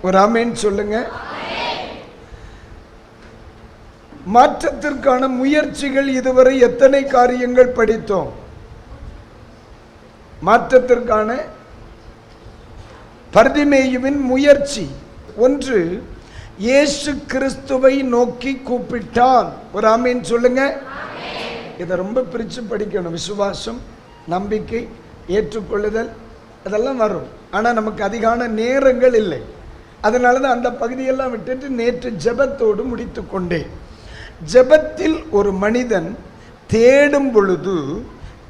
ஒரு ஆமேன் சொல்லுங்க. மாற்றத்திற்கான முயற்சிகள் இதுவரை எத்தனை காரியங்கள் படித்தோம்? மாற்றத்திற்கான பர்திமேயுவின் முயற்சி ஒன்று, இயேசு கிறிஸ்துவை நோக்கி கூப்பிட்டான். ஒரு ஆமேன் சொல்லுங்க. இதை ரொம்ப பிரித்து படிக்கணும். விசுவாசம், நம்பிக்கை, ஏற்றுக்கொள்ளுதல் அதெல்லாம் வரும். ஆனால் நமக்கு அதிகான நேரங்கள் இல்லை. அதனால தான் அந்த பகுதியெல்லாம் விட்டுட்டு நேற்று ஜெபத்தோடு முடித்து கொண்டேன். ஜெபத்தில் ஒரு மனிதன் தேடும் பொழுது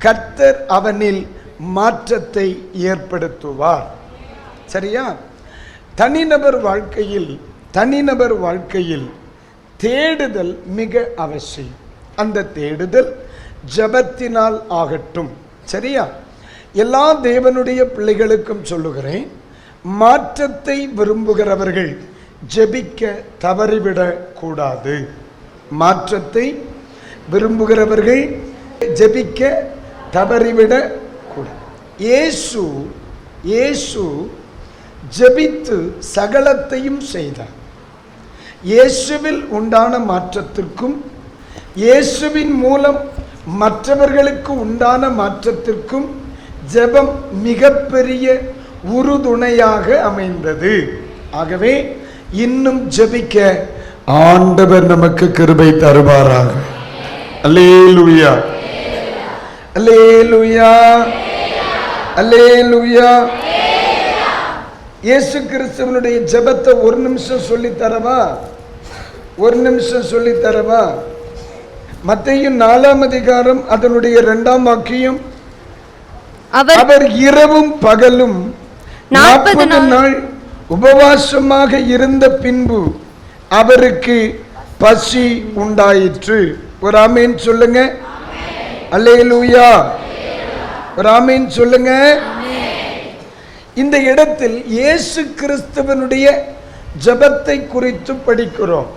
கர்த்தர் அவனில் மாற்றத்தை ஏற்படுத்துவார். சரியா? தனிநபர் வாழ்க்கையில் தேடுதல் மிக அவசியம். அந்த தேடுதல் ஜெபத்தினால் ஆகட்டும். சரியா? எல்லா தேவனுடைய பிள்ளைகளுக்கும் சொல்லுகிறேன், மாற்றத்தை விரும்புகிறவர்கள் ஜெபிக்க தவறிவிடக் கூடாது. மாற்றத்தை விரும்புகிறவர்கள் ஜெபிக்க தவறிவிடக் கூடாது. இயேசு ஜெபித்து சகலத்தையும் செய்தார். இயேசுவில் உண்டான மாற்றத்திற்கும் இயேசுவின் மூலம் மற்றவர்களுக்கு உண்டான மாற்றத்திற்கும் ஜெபம் மிகப்பெரிய உறுதுணையாக அமைந்தது. ஆகவே இன்னும் ஜெபிக்க ஆண்டவர் நமக்கு கிருபை தருவாராக. அல்லேலூயா, அல்லேலூயா, அல்லேலூயா. இயேசு கிறிஸ்துவனுடைய ஜெபத்தை ஒரு நிமிஷம் சொல்லித்தரவா? மத்தேயு 4ஆம் அதிகாரம் அதனுடைய 2ஆம் வாக்கியம். அவர் இரவும் பகலும் 40 நாள் உபவாசமாக இருந்த பின்பு அவருக்கு பசி உண்டாயிற்று. ஒரு ஆமேன் சொல்லுங்க. அல்லேலூயா, ஒரு ஆமேன் சொல்லுங்க. இந்த இடத்தில் இயேசு கிறிஸ்துவனுடைய ஜெபத்தை குறித்து படிக்கிறோம்.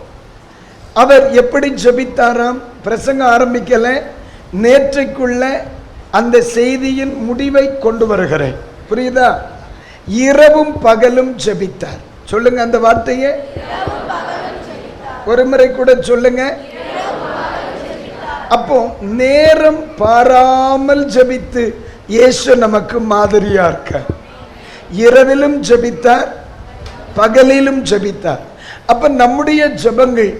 அவர் எப்படி ஜெபித்தாராம்? பிரசங்க ஆரம்பிக்கல, நேற்றைக்குள்ள அந்த செய்தியின் முடிவை கொண்டு வருகிறேன். புரியுதா? இரவும் பகலும் ஜெபித்தார். சொல்லுங்க அந்த வார்த்தையை ஒரு முறை கூட சொல்லுங்க. அப்போ நேரம் பாராமல் ஜெபித்து இயேசு நமக்கு மாதிரியா இருக்க. இரவிலும் ஜெபித்தார், பகலிலும் ஜெபித்தார். அப்ப நம்முடைய ஜெபங்கள்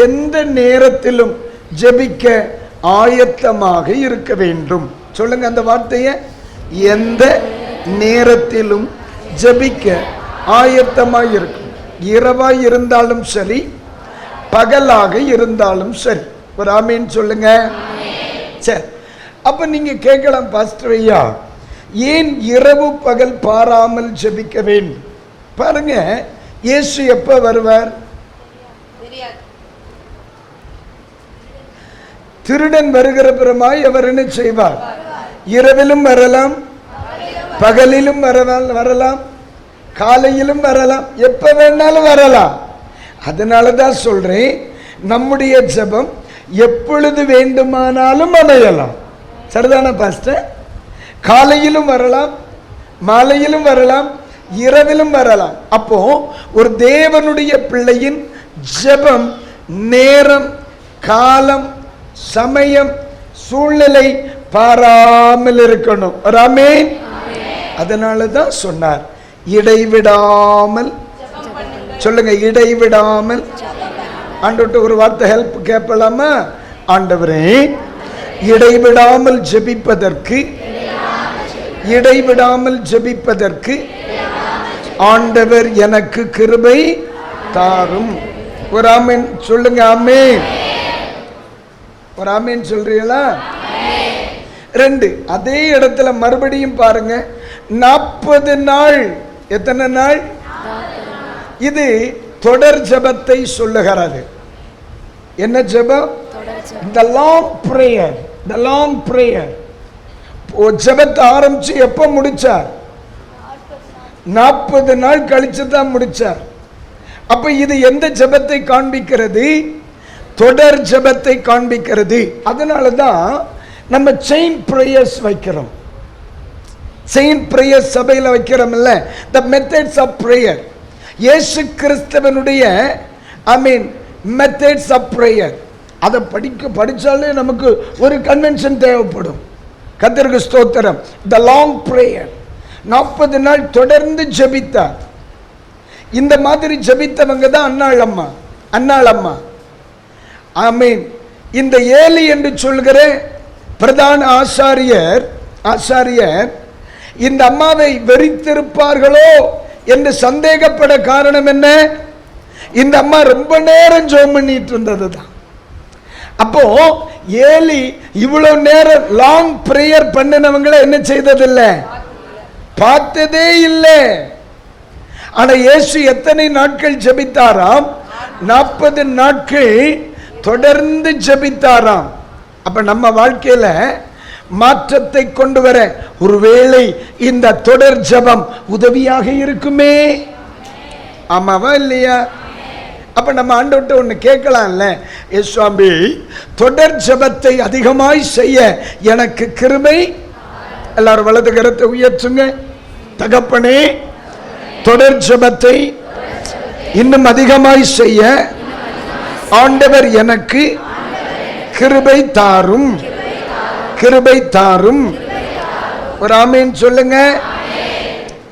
எந்த நேரத்திலும் ஜெபிக்க ஆயத்தமாக இருக்க வேண்டும். சொல்லுங்க அந்த வார்த்தையை. எந்த நேரத்திலும் ஜெபிக்க ஆயத்தமாக இருக்கும். இரவாய் இருந்தாலும் சரி, பகலாக இருந்தாலும் சரி. ஒரு ஆமீன் சொல்லுங்க. சரி, அப்ப நீங்க கேட்கலாம், பாஸ்டர் ஐயா ஏன் இரவு பகல் பாராமல் ஜெபிக்க வேண்டும்? பாருங்க, இயேசு எப்ப வருவார்? திருடன் வருகிற பிறமாய் அவர் என்ன செய்வார்? இரவிலும் வரலாம், பகலிலும் வரலாம், காலையிலும் வரலாம், எப்ப வேணாலும் வரலாம். அதனாலதான் சொல்றேன், நம்முடைய ஜெபம் எப்பொழுது வேண்டுமானாலும் அமையலாம். சரிதான பாஸ்டர்? காலையிலும் வரலாம், மாலையிலும் வரலாம், இரவிலும் வரலாம். அப்போ ஒரு தேவனுடைய பிள்ளையின் ஜெபம் நேரம், காலம், சமயம், சூழ்நிலை பாராமல் இருக்கணும். ஆமென். அதனாலதான் சொன்னார், இடைவிடாமல். சொல்லுங்க, இடைவிடாமல். ஆண்டவர்ட்ட ஒரு வார்த்தை ஹெல்ப் கேட்கலாமா? ஆண்டவரே, இடைவிடாமல் ஜெபிப்பதற்கு ஆண்டவர் எனக்கு கிருபை தாரும். ஒரு ஆமென் சொல்லுங்க. ஆமென். ஒரு ஆமென் சொல்றீங்களா? 2, அதே இடத்துல மறுபடியும் பாருங்க, 40 நாள். எத்தனை நாள்? இது தொடர் ஜெபத்தை சொல்லுகிறது. என்ன ஜெபம்? the long prayer. ஜெபத்தை ஆரம்பிச்சு எப்ப முடிச்சார்? 40 நாள் கழிச்சு தான் முடிச்சார். அப்ப இது எந்த ஜெபத்தை காண்பிக்கிறது? தொடர் ஜெபத்தை காண்பிக்கிறது. அதனாலதான் நம்ம செயின் பிரேயர்ஸ் வைக்கிறோம். செயின் பிரேயர்ஸ் சபையில் வைக்கிறோம் இல்ல, the methods of prayer. இயேசு கிறிஸ்துவனுடைய மெத்தட்ஸ் ஆஃப் பிரேயர். அதை படிச்சாலே நமக்கு ஒரு கன்வென்ஷன் தேவைப்படும். கர்த்தருக்கு ஸ்தோத்திரம். த லாங் பிரேயர், 40 நாள் தொடர்ந்து ஜெபித்தார். இந்த மாதிரி ஜெபித்தவங்க தான் அன்னாள் அம்மா. ஆமீன். இந்த ஏலி என்று சொல்கிற பிரதான ஆசாரியர் இந்த அம்மாவை வெறித்திருப்பார்களோ என்று சந்தேகப்பட காரணம் என்ன? இந்த அம்மா ரொம்ப நேரம் ஜெபம் பண்ணிட்டு இருந்தது தான். அப்போ ஏலி இவ்வளவு நேரம் லாங் பிரேயர் பண்ணினவங்களை என்ன செய்ததில்லை, பார்த்ததே இல்லை. ஆனா இயேசு எத்தனை நாட்கள் ஜெபித்தாராம்? 40 நாட்கள் தொடர்ந்து ஜெபித்தாராம். அப்ப நம்ம வாழ்க்கையில மாற்றத்தை கொண்டு வர ஒருவேளை இந்த தொடர் ஜெபம் உதவியாக இருக்குமே. ஆமாவா இல்லையா? அப்ப நம்ம ஆண்டவர்கிட்ட ஒண்ணு கேட்கலாம்ல, சுவாமி தொடர் ஜெபத்தை அதிகமாய் செய்ய எனக்கு கிருபை. எல்லாரும் வலது கரத்தை உயர்த்துங்க. தகப்பனே, தொடர் ஜெபத்தை இன்னும் அதிகமாய் செய்ய ஆண்டவர் எனக்கு கிருபை தாரும், கிருபை தாரும். ஒரு ஆமீன் சொல்லுங்க.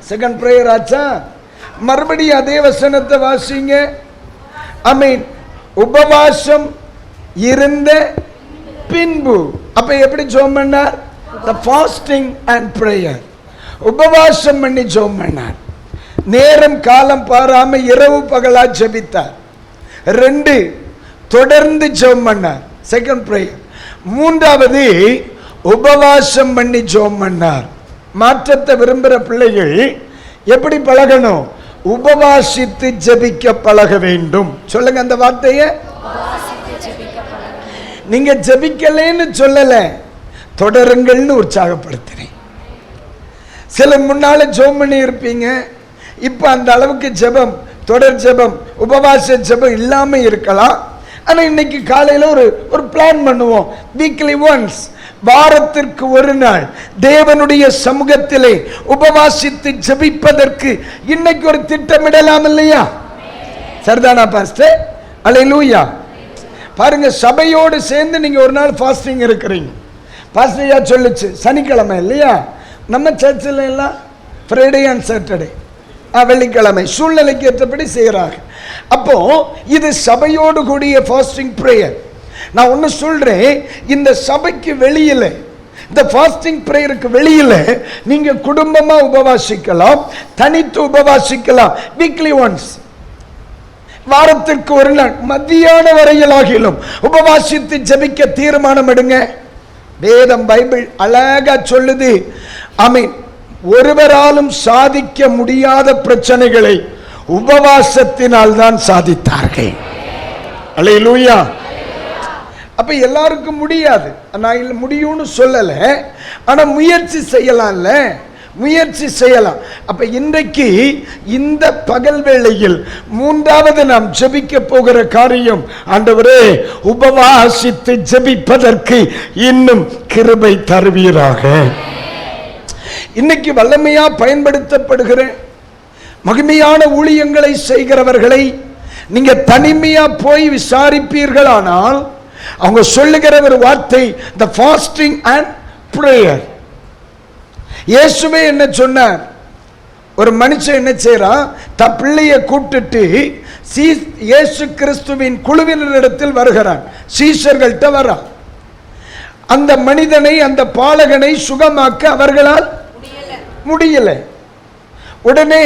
செகண்ட் பிரேயர் ஆச்சா? மறுபடியும் அதே வசனத்தை வாசிங்க. ஆமீன். உபவாசம் இருந்த பின்பு. அப்ப எப்படி ஜெபம் பண்ணார்? the fasting and prayer. உபவாசம் பண்ணி ஜெபம் பண்ணார். நேரம் காலம் பாராம இரவு பகலா ஜெபித்தார். 2 தொடர்ந்து ஜெபம் பண்ணார். Second prayer. 3வது உபவாசம் பண்ணி ஜெபம் பண்ணார். மாற்றத்தை விரும்புகிற பிள்ளைகள் எப்படி பழகணும்? உபவாசித்து ஜெபிக்க பழக வேண்டும். சொல்லுங்க அந்த வார்த்தையை. நீங்க ஜெபிக்கலன்னு சொல்லல, தொடருங்கள்னு உற்சாகப்படுத்தினேன். சில முன்னால ஜெபம் பண்ணி இருப்பீங்க, இப்ப அந்த அளவுக்கு ஜெபம், தொடர் ஜெபம், உபவாச ஜெபம் இல்லாம இருக்கலாம். ஆனா இன்னைக்கு காலையில ஒரு பிளான் பண்ணுவோம். வீக்லி ஒன்ஸ், வாரத்திற்கு ஒரு நாள் தேவனுடைய சமூகத்திலே உபவாசித்து ஜெபிப்பதற்கு இன்னைக்கு ஒரு திட்டமிடலாம் இல்லையா? சரிதானா பாஸ்டர்? அல்லேலூயா. பாருங்க, சபையோடு சேர்ந்து நீங்க ஒரு நாள் ஃபாஸ்டிங் இருக்கிறீங்க. பாஸ்டர்யா சொல்லுச்சு, சனிக்கிழமை இல்லையா? நம்ம சர்ச்சில் எல்லாம் ஃப்ரைடே அண்ட் சாட்டர்டே, வெள்ளிக்கிழமை சூழ்நிலைக்கு ஏற்றபடி செய்கிறாங்க. அப்போ இது சபையோடு கூடிய ஃபாஸ்டிங் பிரேயர். நான் ஒன்று சொல்றேன், இந்த சபைக்கு வெளியில, இந்த ஃபாஸ்டிங் பிரேயருக்கு வெளியில நீங்க குடும்பமா உபவாசிக்கலாம், தனித்து உபவாசிக்கலாம். வீக்லி ஒன்ஸ், வாரத்திற்கு ஒரு நாள் மத்தியான வரையிலாகிலும் உபவாசித்து ஜெபிக்க தீர்மானம் எடுங்க. வேதம் பைபிள் அழகா சொல்லுது. ஆமீன். ஒருவராலும் சாதிக்க முடியாத பிரச்சனைகளை உபவாசத்தினால் தான் சாதித்தார்கள். அல்லேலூயா. அப்ப எல்லாருக்கும் முடியாது, நான் முடியும்னு சொல்லல, ஆனா முயற்சி செய்யலாம்ல, முயற்சி செய்யலாம். அப்ப இன்றைக்கு இந்த பகல் வேளையில் 3வது நாம் ஜெபிக்க போகிற காரியம், ஆண்டவரே உபவாசித்து ஜெபிப்பதற்கு இன்னும் கிருபை தருவீராக. இன்னைக்கு வல்லமையா பயன்படுத்தப்படுகிற மகிமையான ஊழியங்களை செய்கிறவர்களை நீங்க தனிமையா போய் விசாரிப்பீர்களானால் அவங்க சொல்லுகிற ஒரு வார்த்தை the fasting and prayer. இயேசுவே என்ன சொன்னார்? ஒரு மனுஷன் என்ன செய்றான்? தன் பிள்ளையை கூப்பிட்டுட்டு இயேசு கிறிஸ்துவின் குழுவினரிடத்தில் வருகிறான், சீஷர்கள்ட்ட வரான். அந்த மனிதனை, அந்த பாலகனை சுகமாக்க அவர்களால் முடியல. உடனே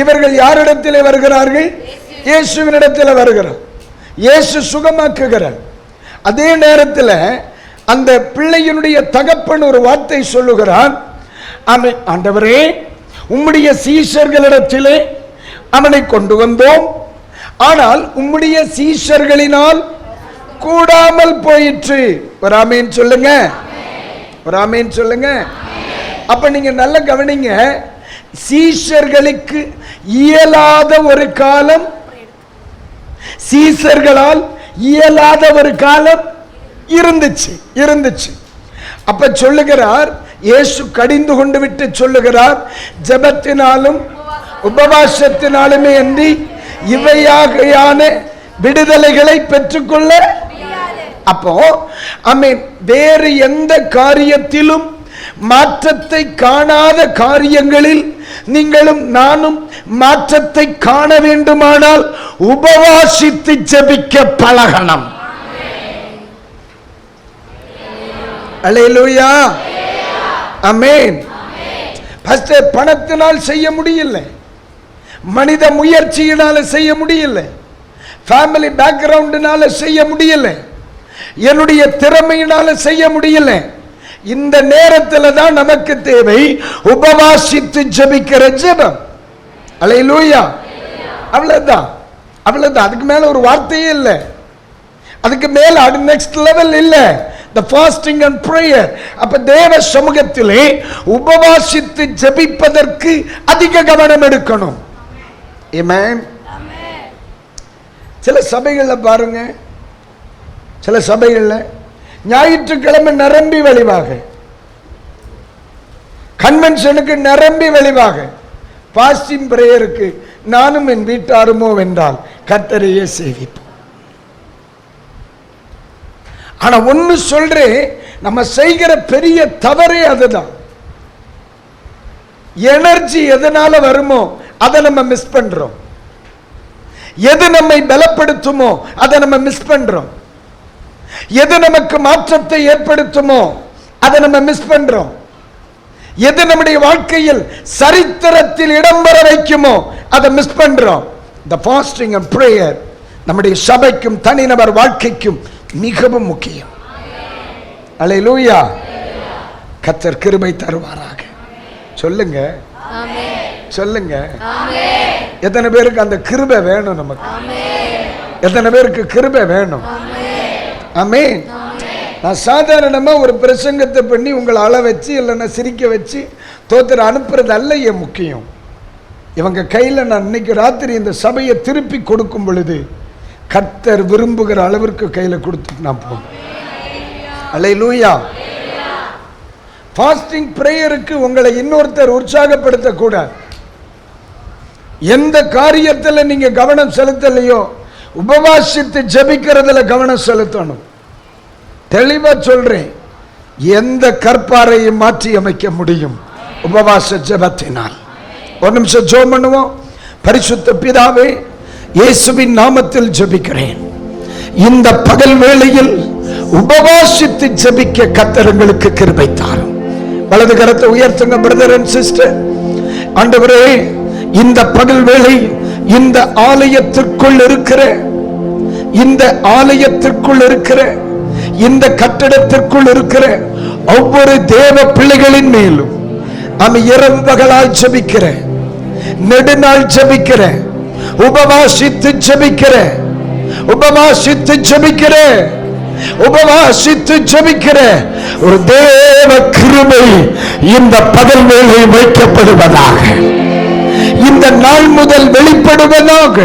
இவர்கள் யாரிடத்தில் வருகிறார்கள்? இயேசுவினிடத்தில் வருகிறார். இயேசு சுகமாக்குகிறார். அதே நேரத்தில் அந்த பிள்ளையினுடைய தகப்பன் ஒரு வார்த்தை சொல்லுகிறான், ஆண்டவரே உம்முடைய சீஷர்களிடத்திலே அவனை கொண்டு வந்தோம், ஆனால் உம்முடைய சீஷர்களினால் கூடாமல் போயிற்று. ஒரு ஆமீன் சொல்லுங்க, ஒரு ஆமீன் சொல்லுங்க. அப்ப நீங்க நல்ல கவனிங்க, சீஷர்களுக்கு இயலாத ஒரு காலம், சீஷர்களால் இயலாத ஒரு காலம் இருந்துச்சு. அப்ப சொல்லுகிறார், இயேசு கடிந்து கொண்டு விட்டு சொல்லுகிறார், ஜெபத்தினாலும் உபவாசத்தினாலுமே அன்றி இவையான விடுதலைகளை பெற்றுக்கொள்ள. அப்போ வேறு எந்த காரியத்திலும் மாற்றத்தை காணாத காரியங்களில் நீங்களும் நானும் மாற்றத்தை காண வேண்டுமானால் உபவாசித்து ஜெபிக்க பழகணும். அல்லேலூயா, ஆமென். பணத்தினால் செய்ய முடியல, மனித முயற்சியினால செய்ய முடியல, ஃபேமிலி பேக்ரவுண்டினால செய்ய முடியல, என்னுடைய திறமையினால செய்ய முடியல. இந்த நேரத்தில் தான் நமக்கு தேவை உபவாசித்து ஜெபிக்கிற ஜெபம். அல்லேலூயா, அவ்வளவுதான், அவ்வளவுதான். அதுக்கு மேல ஒரு வார்த்தையே இல்லை, அதுக்கு மேல நெக்ஸ்ட் லெவல் இல்லை. The fasting and prayer. அப்ப தேவ சமூகத்திலே உபவாசித்து ஜெபிப்பதற்கு அதிக கவனம் எடுக்கணும். ஆமென். சில சபைகள்ல பாருங்க, சில சபைகள்ல ஞாயிற்றுக்கிழமை நிரம்பி வழிவாக, கன்வென்ஷனுக்கு நிரம்பி வழிவாக, பாஸ்டிங் பிரேயருக்கு நானும் என் வீட்டாருமோ வென்றால் கர்த்தரையே சேவிப்போம். ஆனா ஒன்னு சொல்றேன், நம்ம செய்கிற பெரிய தவறே அதுதான். எனர்ஜி எதனால வருமோ அதை நம்ம மிஸ் பண்றோம். எது நம்மை பலப்படுத்துமோ அதை நம்ம மிஸ் பண்றோம். எது நமக்கு மாற்றத்தை ஏற்படுத்துமோ அதை நம்ம மிஸ் பண்றோம். எது நம்முடைய வாழ்க்கையில் சரித்திரத்தில் இடம்பெற வைக்குமோ அதை மிஸ் பண்றோம். The fasting and prayer நம்முடைய சபைக்கும் தனிநபர் வாழ்க்கைக்கும் மிகவும் முக்கியம். அல்லேலூயா, கர்த்தர் கிருபை தருவாராக. சொல்லுங்க, சொல்லுங்க. எத்தனை பேருக்கு அந்த கிருபை வேணும்? நமக்கு எத்தனை பேருக்கு கிருபை வேணும்? ஆமென். நான் சாதாரணமா ஒரு பிரசங்கத்தை பண்ணி உங்களை அழ வச்சு இல்லைன்னா சிரிக்க வச்சு தோத்திர அனுப்புறது அல்ல என் முக்கியம். இவங்க கையில நான் இன்னைக்கு ராத்திரி இந்த சபையை திருப்பி கொடுக்கும் பொழுது கர்த்தர் விரும்புகிற அளவிற்கு கையில கொடுத்துட்டு நான் போவேன். அல்லேலூயா. ஃபாஸ்டிங் பிரேயருக்கு உங்களை இன்னொருத்தர் உற்சாகப்படுத்த கூடாது. எந்த காரியத்தில் நீங்க கவனம் செலுத்தலையோ உபவாசித்து ஜெபிக்கிறதுல கவனம் செலுத்தணும். தெளிவா சொல்றேன், எந்த கற்பாரையும் மாற்றி அமைக்க முடியும் உபவாச ஜெபத்தினால். ஒரு நிமிஷம் ஜெபம் பண்ணுவோம். பரிசுத்த பிதாவே, இயேசுவின் நாமத்தில் ஜெபிக்கிறேன். இந்த பகல் வேளையில் உபவாசித்து ஜெபிக்க கர்த்தர் எங்களுக்கு கிருபை தாரும். வலது கரத்தை உயர்த்துங்க பிரதர் அண்ட் சிஸ்டர். ஆண்டவரே, இந்த பகல் வேளை இந்த ஆலயத்திற்குள் இருக்கிற இந்த கட்டடத்திற்குள் இருக்கிற ஒவ்வொரு தேவ பிள்ளைகளின் மேலும் இரவு பகலாய் ஜெபிக்கிற, நெடுநாள் ஜெபிக்கிற, உபவாசித்து ஜெபிக்கிற ஒரு தேவ கிருபை இந்த பகல் வேளை வைக்கப்படுவதாக. இந்த நாள் முதல் வெளிப்படுவதாக.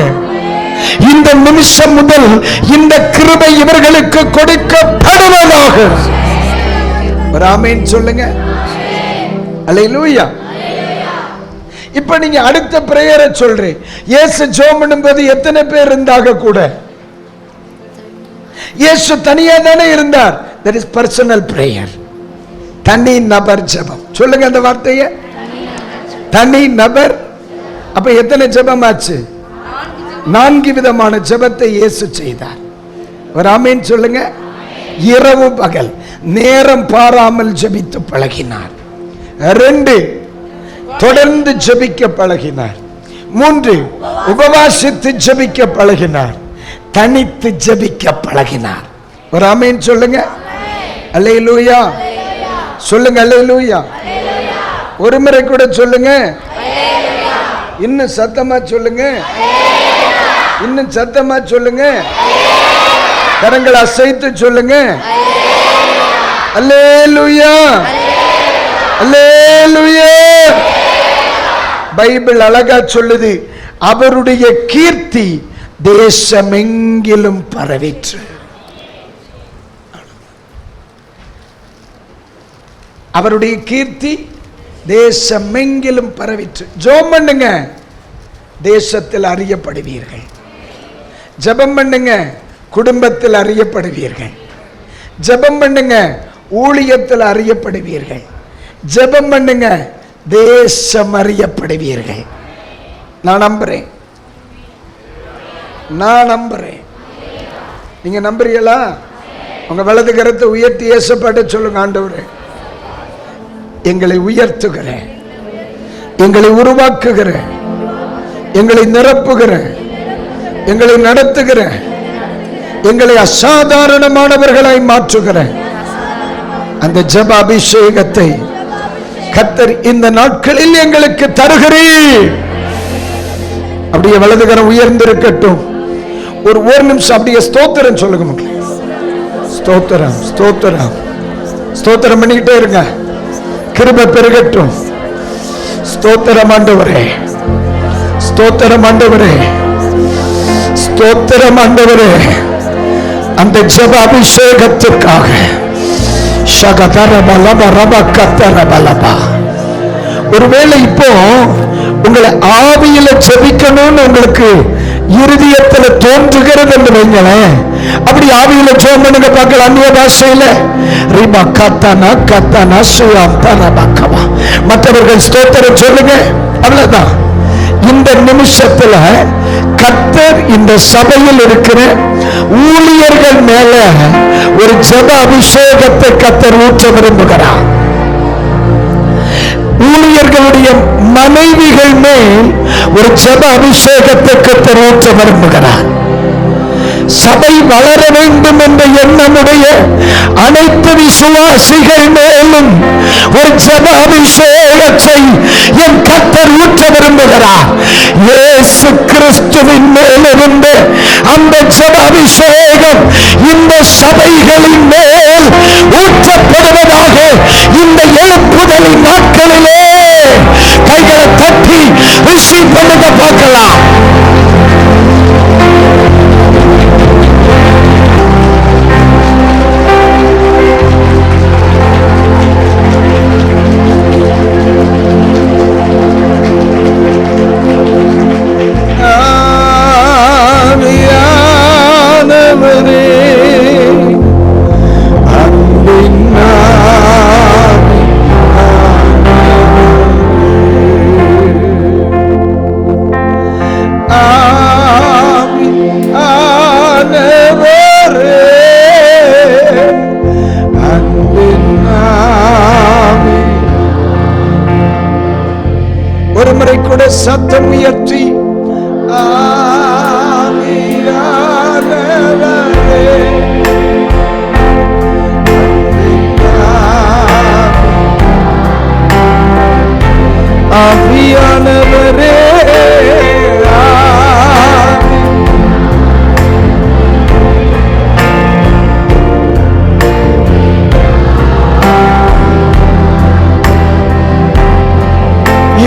இந்த நிமிஷம் முதல் இந்த கிருபை இவர்களுக்கு கொடுக்கப்படுவதாக. ஆமென் சொல்லுங்க. அல்லேலூயா. இப்ப நீங்க அடுத்த பிரேயரை சொல்றேன். இயேசு ஜெபம் பண்ணும்போது எத்தனை பேர் இருந்தாங்க கூட? இயேசு தனியா தானே இருந்தார். that is personal prayer. தனி நபர் ஜெபம். சொல்லுங்க அந்த வார்த்தையை, தனி நபர். அப்ப எத்தனை ஜெபம் ஆச்சு? 4 விதமான ஜெபத்தை இயேசு செய்தார். ஒரு ஆமென் சொல்லுங்க. இரவு பகல் நேரம் பாராமல் ஜெபித்து பழகினார். 2, தொடர்ந்து ஜெபிக்க பழகினார். 3, உபவாசித்து ஜெபிக்க பழகினார். தனித்து ஜெபிக்க பழகினார். ஒரு ஆமென் சொல்லுங்க. அல்லேலூயா சொல்லுங்க. அல்லேலூயா. ஒரு முறை கூட சொல்லுங்க. இன்னும் சத்தமா சொல்லுங்க. இன்னும் சத்தமா சொல்லுங்க. கரங்களை அசைத்து சொல்லுங்க. அல்லேலூயா, அல்லேலூயா. பைபிள் அழகா சொல்லுது, அவருடைய கீர்த்தி தேசமெங்கிலும் பரவிற்று. அவருடைய கீர்த்தி தேசமெங்கிலும் பரவிற்று. ஜெபம் பண்ணுங்க. தேசத்தில் அறியப்படுவீர்கள். ஜெபம் பண்ணுங்க, குடும்பத்தில் அறியப்படுவீர்கள். ஜெபம் பண்ணுங்க, ஊழியத்தில் அறியப்படுவீர்கள். ஜெபம் பண்ணுங்க, தேசம் அறியப்படுவீர்கள். நான் நம்புறேன், நான் நம்புறேன். நீங்க நம்புறீங்களா? உங்க வலது கரத்தை உயர்த்தி ஏசப்பாட்ட சொல்லுங்க, ஆண்டவரே எங்களை உயர்த்துகிற, எங்களை உருவாக்குகிற, எங்களை நிரப்புகிற, எங்களை நடத்துகிற, எங்களை அசாதாரணமானவர்களாய் மாற்றுகிற அந்த ஜெப அபிஷேகத்தை கர்த்தர் இந்த நாட்களில் எங்களுக்கு தருகிறீர். அப்படியே வலதுகரம் உயர்ந்திருக்கட்டும். ஒரு நிமிஷம் அப்படியே ஸ்தோத்திரம் சொல்லுங்க மக்களே. ஸ்தோத்திரம், ஸ்தோத்திரம், ஸ்தோத்திரம் பண்ணிக்கிட்டே இருங்க. கிருபை பெருகட்டும். ஸ்தோத்திரம் ஆண்டவரே, ஸ்தோத்திரம் ஆண்டவரே, ஸ்தோத்திரம் ஆண்டவரே. அந்த ஜெப அபிஷேகத்துக்காக ஒருவேளை இப்போ உங்களை ஆவியில ஜெபிக்கணும்னு உங்களுக்கு இருதயத்தில் தோன்றுகிறது என்று வைங்களேன். அப்படி ஆவியில ஜெபம் பண்ணுங்க பார்க்கலாம். அந்நிய பாஷையில ரிபா கத்தானா கத்தானா சுயாம் தரபக்கவா மற்றவர்கள் ஸ்தோத்திரம் சொல்லுங்க. அவ்வளவுதான். இந்த நிமிஷத்துல கர்த்தர் இந்த சபையில் இருக்கிற ஊழியர்கள் மேல ஒரு ஜெப அபிஷேகத்தை கர்த்தர் ஊற்ற விரும்புகிறார். ஊழியர்களுடைய மனைவிகள் மேல் ஒரு ஜெப அபிஷேகத்தை கர்த்தர் ஊற்ற விரும்புகிறார். சபை வளர வேண்டும் என்ற எண்ணமுடைய அனைத்து விசுவாசிகள் மேலும் ஒரு ஜெப அபிஷேகத்தை என் கர்த்தர் ஊற்ற விரும்புகிறார். இயேசு கிறிஸ்துவின் மேலிருந்து அந்த ஜெப அபிஷேகம் இந்த சபைகளின் மேல் ஊற்றப்படுவதாக இந்த எழுப்புதலின் நாட்களிலே கைகளை தட்டி ரிசீவ் பண்ணுங்க பார்க்கலாம். சத்தம் உயர்த்தி ஆவியானவரே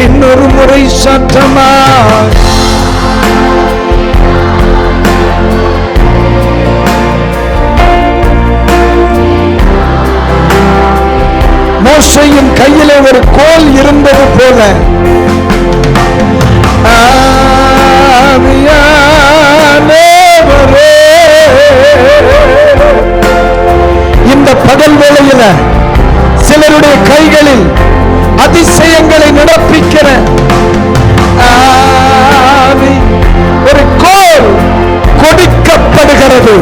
இன்னொரு முறை சத்தமா மோசேயின் கையிலே ஒரு கோல் இருந்தது போல இந்த பகல் வேளையில சிலருடைய கைகளில் அதிசயங்களை நடப்பிக்கிற ஒரு கோல் கொடுக்கப்படுகிறது.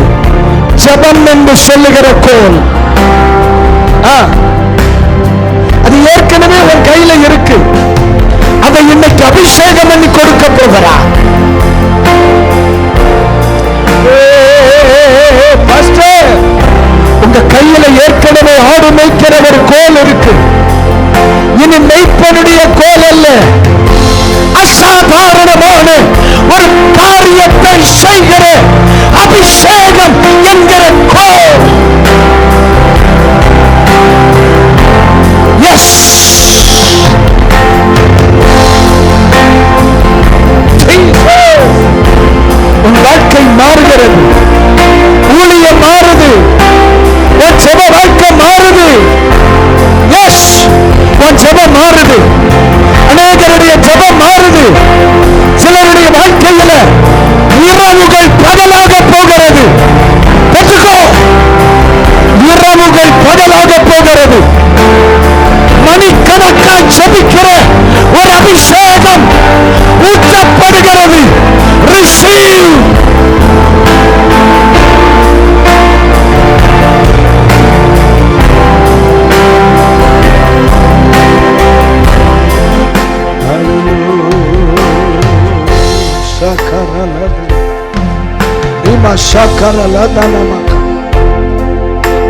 ஜெபம் என்று சொல்லுகிற கோல் அது ஏற்கனவே உன் கையில இருக்கு. அதை இன்னைக்கு அபிஷேகம் பண்ணி கொடுக்க போகிறா. உங்க கையில ஏற்கனவே ஆடு மேய்க்கிற ஒரு கோல் இருக்கு. இனி மெய்ப்பனுடைய கோல் அல்ல, அசாதாரணமான ஒரு காரியத்தை செய்கிற அபிஷேகம் என்கிற கோல். எஸ், உன் வாழ்க்கை மாறுகிறது, ஊழியம் மாறுது, உன் ஜெப வாழ்க்கை மாறுது. எஸ், உன் ஜெபம் மாறுது, அநேகருடைய ஜெபம் மாறுது, சிலருடைய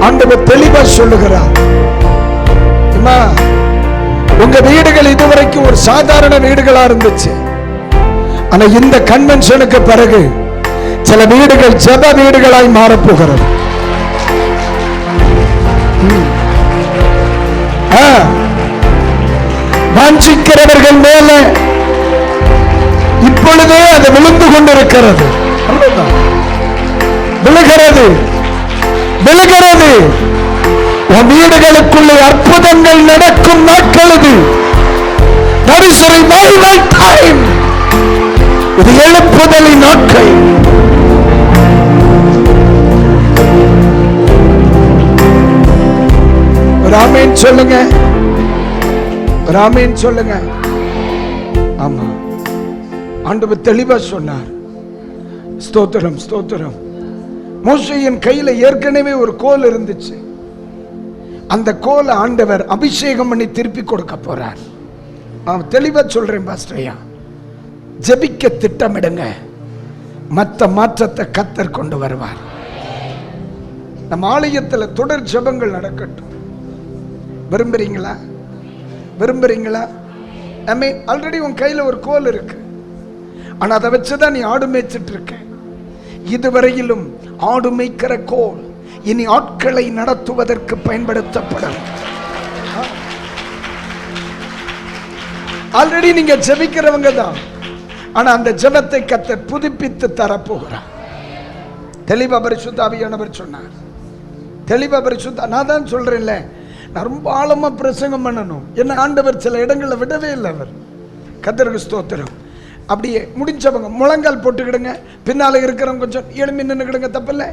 ஆண்டவர் தெளிவா சொல்லுகிறார், உங்க வீடுகள் இதுவரைக்கும் ஒரு சாதாரண வீடுகளா இருந்துச்சு. ஆனா இந்த கன்வென்ஷனுக்கு பிறகு சில வீடுகள் ஜெப வீடுகளாய் மாறப்போகிறது. வாஞ்சிக்கிறவர்கள் மேல இப்பொழுதே அது விழுந்து கொண்டிருக்கிறது. விழுகிறது விழுகிறது. உன் வீடுகளுக்குள்ளே அற்புதங்கள் நடக்கும் நாட்கள் இது. That is a revival time. இது எழுப்புதலின் நாட்கள். ஆமென் சொல்லுங்க, ஆமென் சொல்லுங்க. ஆமா, ஆண்டவர் தெளிவா சொன்னார். ஸ்தோத்திரம் ஸ்தோத்திரம். மோசேயின் கையில ஏற்கனவே ஒரு கோல் இருந்துச்சு. அந்த கோலை ஆண்டவர் அபிஷேகம் பண்ணி திருப்பி கொடுக்க போறார். தெளிவா சொல்றேன் பாஸ்டரையா, ஜெபிக்க திட்டமிடுங்க, மற்ற மாற்றத்தை கர்த்தர் கொண்டு வருவார். நம்ம ஆலயத்தில் தொடர் ஜெபங்கள் நடக்கட்டும். விரும்புறீங்களா? விரும்புறீங்களா? ஆல்ரெடி உன் கையில ஒரு கோல் இருக்கு, ஆனா அதை வச்சுதான் நீ ஆடு மேய்ச்சிட்டு இருக்க. இதுவரையிலும் ஆடு மேய்க்கிற கோல் இனி ஆட்களை நடத்துவதற்கு பயன்படுத்தப்படும். ஆல்ரெடி நீங்க ஜெபிக்கிறவங்க தான், ஆனா அந்த ஜெபத்தை கர்த்தர் புதுப்பித்து தரப்போகிறார். தெளிவா பரிசுத்த ஆவியானவர் சொன்னார். தெளிவா பரிசுத்த, நான் தான் சொல்றேன்ல, நான் ரொம்ப ஆழமா பிரசங்கம் பண்ணணும். என்ன ஆண்டவர் சில இடங்களில் விடவே இல்லை. அவர் கர்த்தருக்கு ஸ்தோத்திரம். அப்படியே முடிஞ்சவங்க முழங்கால் போட்டுக்கிடுங்க. பின்னால இருக்கிறவங்க கொஞ்சம் எழுமி நின்றுக்கிடுங்க, தப்பில்லை.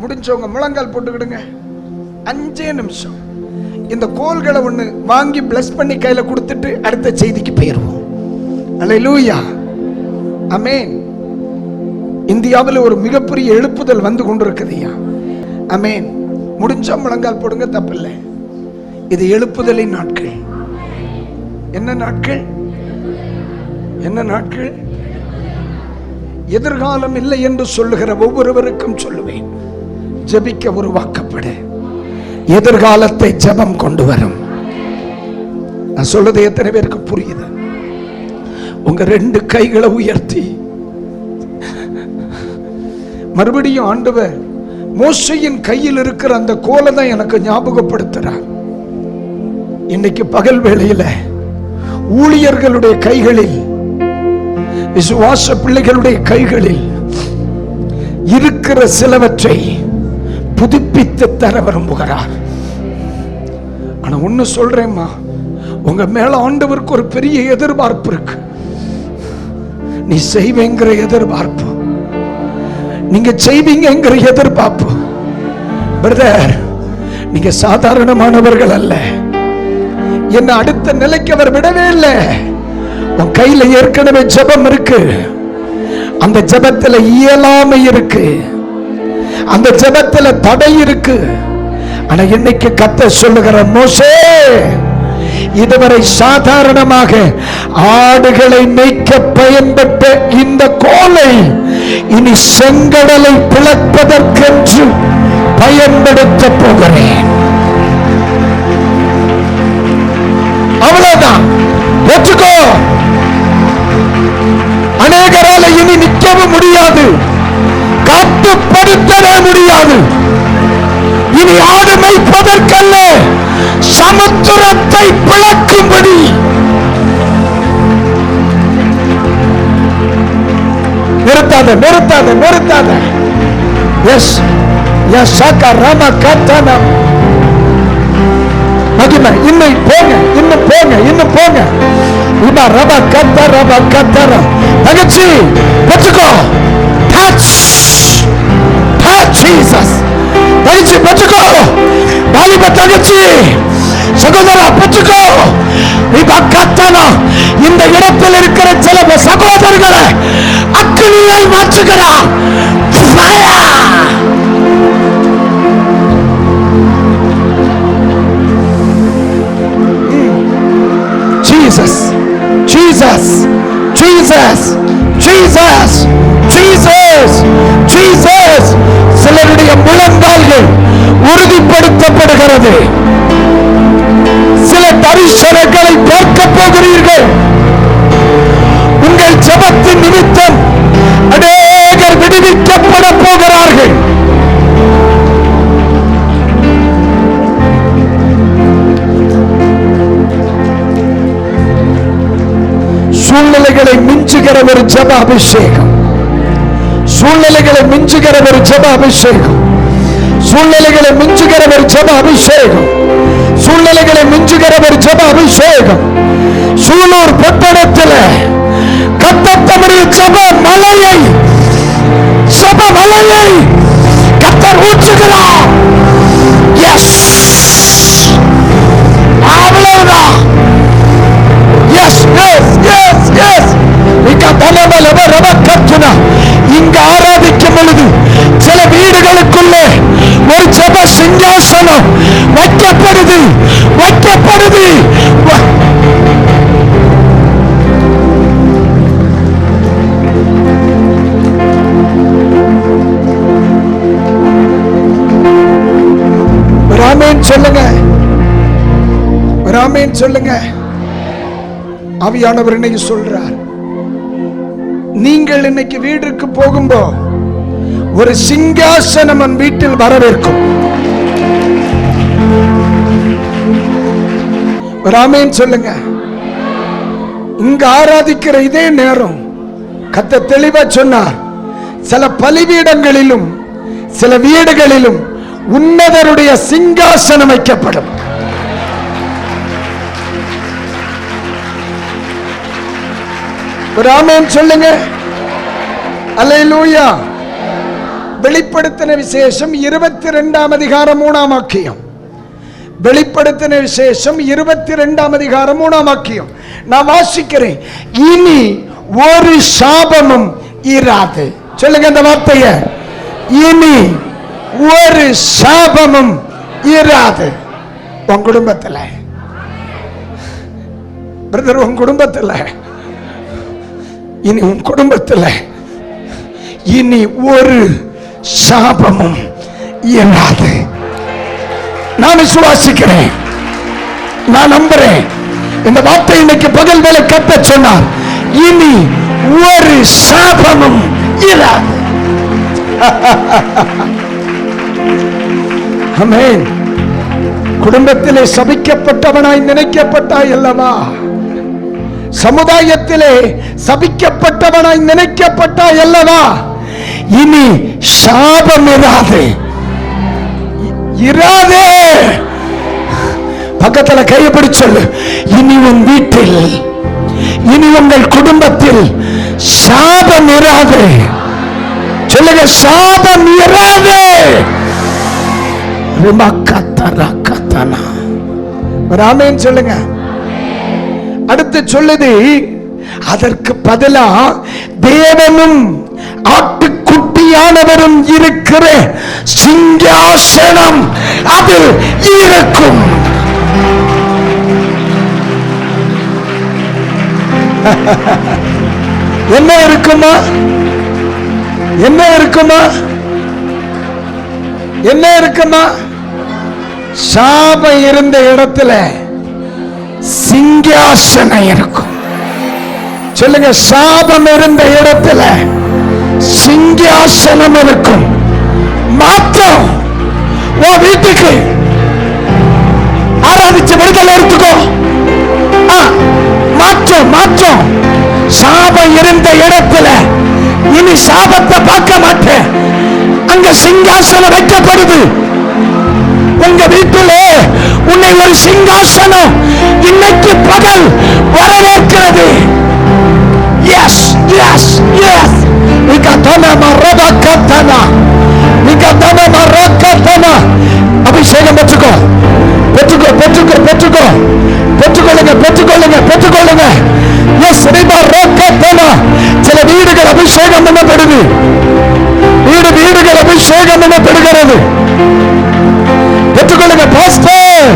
முடிஞ்சவங்க முழங்கால் போட்டுக்கிடுங்க. 5 நிமிஷம் இந்த கோல்களை ஒண்ணு வாங்கி பிளஸ் பண்ணி கையில கொடுத்துட்டு அடுத்த செய்திக்கு போயிருவோம். அல்லேலூயா, ஆமென். இந்தியாவில் ஒரு மிகப்பெரிய எழுப்புதல் வந்து கொண்டிருக்குதுயா. ஆமென். முடிஞ்சா முழங்கால் போடுங்க, தப்பில்லை. இது எழுப்புதலின் நாட்கள். என்ன நாட்கள்? என்ன நாட்கள்? எதிர்காலம் இல்லை என்று சொல்லுகிற ஒவ்வொருவருக்கும் சொல்லுவேன், ஜெபிக்க உருவாக்கப்படு. எதிர்காலத்தை ஜெபம் கொண்டு வரும். நான் சொல்றது எத்தனை பேருக்கு புரியுது? உங்க 2 கைகளை உயர்த்தி மறுபடியும் ஆண்டவர் மோசேயின் கையில் இருக்கிற அந்த கோலை தான் எனக்கு ஞாபகப்படுத்துறார். இன்னைக்கு பகல் வேளையில ஊழியர்களுடைய கைகளில், விசுவாச பிள்ளைகளுடைய கைகளில் இருக்கிற சிலவற்றை புதுப்பித்து தர விரும்புகிறார். ஆனா ஒண்ணு சொல்றேம்மா, உங்க மேல ஆண்டவருக்கு ஒரு பெரிய எதிர்பார்ப்பு இருக்கு. நீ செய்வேங்கிற எதிர்பார்ப்பு, நீங்க செய்வீங்கிற எதிர்பார்ப்பு. பிரதர், நீங்க சாதாரணமானவர்கள் அல்ல. என்ன அடுத்த நிலைக்கு அவர் விடவே இல்லை. உன் கையில ஏற்கனவே ஜெபம் இருக்கு. அந்த ஜெபத்துல இயலாமை இருக்கு, அந்த ஜெபத்துல தடை இருக்கு. ஆனா இன்னைக்கு கர்த்தர் சொல்லுகிற, மோசே, இதுவரை சாதாரணமாக ஆடுகளை மேய்க்க பயன்பட்ட இந்த கோலை இனி செங்கடலை பிளப்பதற்கென்று பயன்படுத்த போகிறேன். அவ்வளவுதான், ஏற்றுக்கோ. அநேகரால இனி நிற்கவும் முடியாது, கட்டுப்படுத்தவே முடியாது. இனி ஆடு மேய்ப்பதற்கல்ல, சமுத்திரத்தை பிளக்கும்படி நிறுத்தாத, நிறுத்தாத, நிறுத்தாத. எஸ் எஸ் சாக்கா ராம கத்தனா மகிமை. இன்னும் போங்க, இன்னும் போங்க, இன்னும் போங்க. இமா ரபா கத்த ரபா கத்தர. தங்கச்சி பெற்றுக்கோ. Touch touch Jesus. தங்கச்சி பெற்றுக்கோ. வாலிப தங்கச்சி, சகோதரா பெற்றுக்கோ. இமா கத்தனா. இந்த இடத்தில் இருக்கிற சில சகோதரர்களை அக்கினியை மாற்றுகிறார். Jesus, Jesus, Jesus, Jesus. சிலருடைய முழங்கால்கள் உறுதிப்படுத்தப்படுகிறது. சில தரிசனங்களை பார்க்க போகிறீர்கள். உங்கள் ஜெபத்தின் நிமித்தம் அநேகர் விடுவிக்கப்பட போகிறார்கள். சூழ்நிலைகளை மிஞ்சுகிற ஒரு ஜெப அபிஷேகம், சூழ்நிலைகளை மிஞ்சுகிற ஒரு ஜெப அபிஷேகம், சூழ்நிலைகளை மிஞ்சுகிற ஒரு ஜெப அபிஷேகம், சூழ்நிலைகளை மிஞ்சுகிற ஒரு ஜெப அபிஷேகம். சூலூர் பட்டணத்தில் கர்த்தர் தம்முடைய ஜெப மலையை கர்த்தர் ஊற்றுகிறார். எஸ், அவ்வளவுதான். Yes yes yes yes. இங்கு ஆராதிக்கும் பொழுது சில வீடுகளுக்குள்ளே ஒரு ஜெப சிங்காசனம் வைக்கப்படுது. சொல்லுங்க, ஆமென் சொல்லுங்க. ஆவியானவர் இன்னைக்கு சொல்றார், நீங்கள் இன்னைக்கு வீட்டுக்கு போகும்போது ஒரு சிங்காசனம் உன் வீட்டில் வரவேற்கும். ஆமென் சொல்லுங்க. இங்க ஆராதிக்கிற இதே நேரம் கர்த்தர் தெளிவா சொன்னார், சில பலிபீடங்களிலும் சில வீடுகளிலும் உன்னதருடைய சிங்காசனம் வைக்கப்படும். ஆமென் சொல்லுங்க. அல்லேலூயா. வெளிப்படுத்தின விசேஷம் 22ஆம் அதிகாரம் 3ஆம் வாக்கியம். வெளிப்படுத்தின விசேஷம் 22ஆம் அதிகாரம் 3ஆம் வாக்கியம் நான் வாசிக்கிறேன். இனி ஒரு சாபமும் இராது. சொல்லுங்க அந்த வார்த்தையை, இனி ஒரு சாபமும் இராது. உன் குடும்பத்தில் பிரதர், உன் குடும்பத்தில் இனி, உன் குடும்பத்தில் இனி ஒரு சாபமும் இராது. நான் விசுவாசிக்கிறேன், நான் நம்புறேன். இந்த வார்த்தை இன்னைக்கு பகல் வேலை கத்த சொன்னார், இனி ஒரு சாபமும் இராது. ஆமென். குடும்பத்திலே சபிக்கப்பட்டவனாய் நினைக்கப்பட்டாய் அல்லவா? சமுதாயத்திலே சபிக்கப்பட்டவனாய் நினைக்கப்பட்டாய் அல்லவா? இனி சாபம் இராது. பக்கத்துல கையை பிடிச்சு சொல்லு, இனி உன் வீட்டில், இனி உங்கள் குடும்பத்தில் சாபம் இராது. சொல்லுங்க, சாபம் இராது. ஆமென் சொல்லுங்க. அடுத்து சொல்லுது, அதற்கு பதிலா தேவனும் ஆட்டுக்குட்டியானவரும் இருக்கிற சிங்காசனம் அது இருக்கும். என்ன இருக்குமா? என்ன இருக்குமா? என்ன இருக்குமா? சாபம் இருந்த இடத்துல சிங்காசனம் இருக்கும். சொல்லுங்க, சாபம் இருந்த இடத்துல சிங்காசனம் இருக்கும். மாற்றம் உன் வீட்டுக்கு ஆராதிச்ச விடுதலை எடுத்துக்கோ. மாற்றம் மாற்றம். சாபம் இருந்த இடத்துல இனி சாபத்தை பார்க்க மாட்டேன். அங்க சிங்காசனம் வைக்கப்படுது. உங்க வீட்டில் உன்னை ஒரு சிங்காசனம் இன்னைக்கு பகல் வரவேற்கிறது. Yes yes yes. அபிஷேகம் பெற்றுக்கோ, பெற்றுக்கோ, பெற்றுக்கோ, பெற்றுக்கோ, பெற்றுக்கொள்ளுங்க, பெற்றுக்கொள்ளுங்க, பெற்றுக்கொள்ளுங்க. எஸ், சில வீடுகள் அபிஷேகம் பண்ணப்படுது. வீடுகள் அபிஷேகம் பண்ணப்படுகிறது. பெற்றுக்கொள்ளுங்க பாஸ்டர்.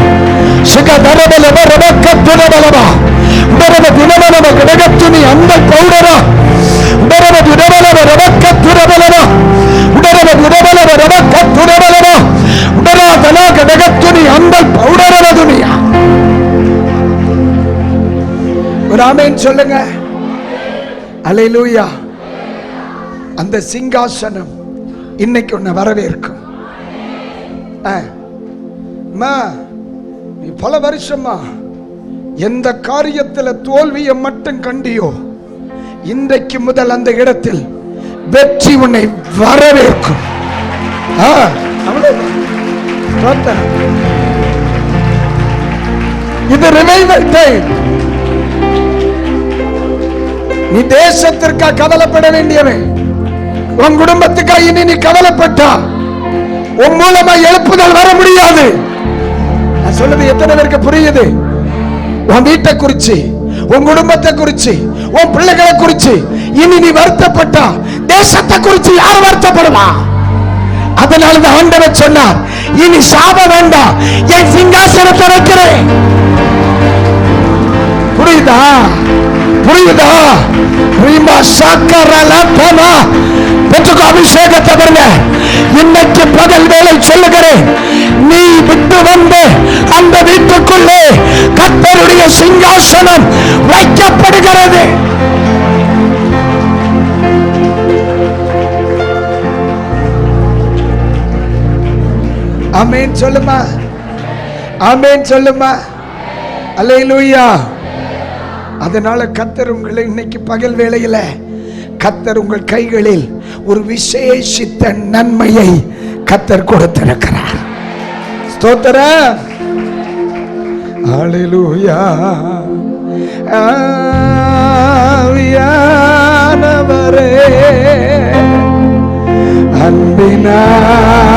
சிகதரபல வரவக்க துனபலவா உடரவ தினமனவ கடகத்துனி அந்தல் பௌடரா உடரவ தினமனவ ரவக்க துனபலவா உடரவ தினமனவ ரவக்க ஆமென் சொல்லுங்க. அல்லேலூயா. அந்த சிங்காசனம் இன்னைக்கு உன்னை வரவேற்கும். நீ பல வருஷமா எந்த காரியத்தில் தோல்வியை மட்டும் கண்டியோ, இன்றைக்கு முதல் அந்த இடத்தில் வெற்றி உன்னை வரவேற்கும். இது ரிவைவல் டைம். நீ தேசத்திற்காக கவலைப்பட வேண்டியவன். உன் குடும்பத்துக்காக இனி நீ கவலைப்பட்டா உன் மூலமா எழுப்புதல் வர முடியாது. நான் சொல்றது எத்தனை பேருக்கு புரியுது? உன் வீட்டை குறிச்சு, உன் குடும்பத்தை குறிச்சு, உன் பிள்ளைகளை குறிச்சு இனி நீ வருத்தப்பட்டா தேசத்தை குறிச்சு யார் வருத்தப்படுவா? அதனாலதான் ஆண்டவர் சொன்னார், இனி சாப வேண்டாம், என் சிங்காசனத்தை வைக்கிறேன். புரியுதா? புரியுதா? அபிஷேகத்தை வருங்க. இன்னைக்கு பகல் வேளை சொல்லுகிறேன், நீ விட்டு வந்து அந்த வீட்டுக்குள்ளே கர்த்தருடைய சிங்காசனம் வைக்கப்படுகிறது. ஆமென் சொல்லுமா, ஆமென் சொல்லுமா. அல்லேலூயா. அதனால கர்த்தர் உங்களை இன்னைக்கு பகல் வேளையில கர்த்தர் உங்கள் கைகளில் ஒரு விசேஷித்த நன்மையை கர்த்தர் கொடுத்திருக்கிறார். ஸ்தோத்திரம். அல்லேலூயா. ஆவியானவரே, அன்பினாவி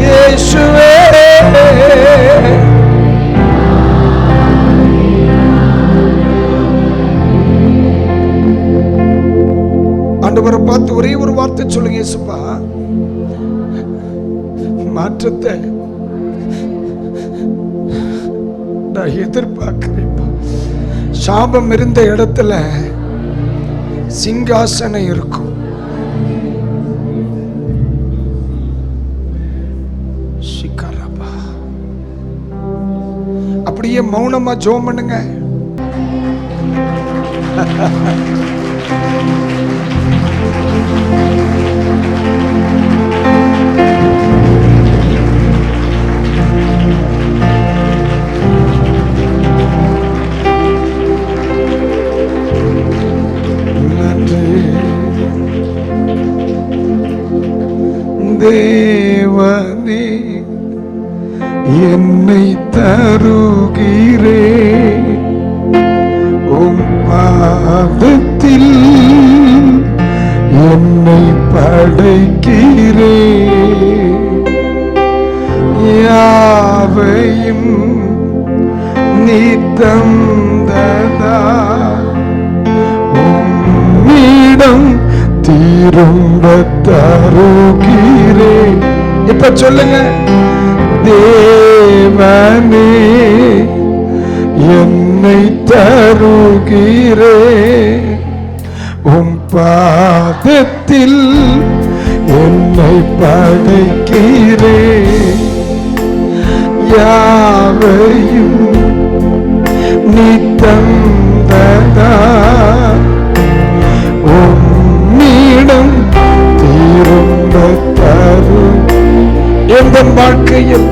இயேசுவே, ஆண்டவரை பார்த்து ஒரே ஒரு வார்த்தை சொல்லுங்க, இயேசுப்பா மாற்றத்தை நான் எதிர்பார்க்கிறேன். சாபம் இருந்த இடத்துல சிங்காசனம் இருக்கும். அப்படியே மௌனமா ஜெபம் பண்ணுங்க. தேவனே, என்னை தருகிறே உம் பாதத்தில், என்னை படைக்கிறே யாவையும் நீ தந்ததா உம்மிடம் திரும்ப தருகிறே. இப்ப சொல்லுங்க, தேவனே என்னை தருகிறே உம் பாதத்தில், என்னை படைக்கிறே யாவையும் நீ தந்ததா உம்மிடம் திரும்ப தரு. எந்த வாழ்க்கையில்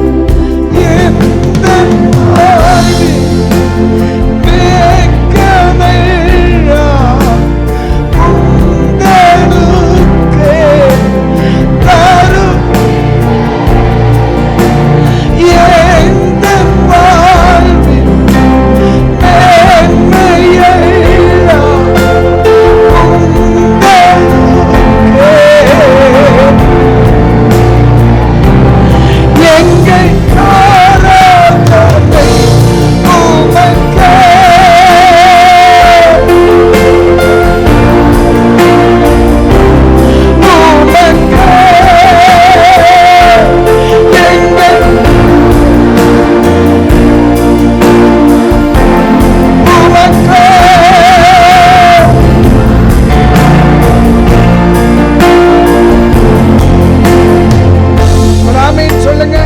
சொல்லுங்க.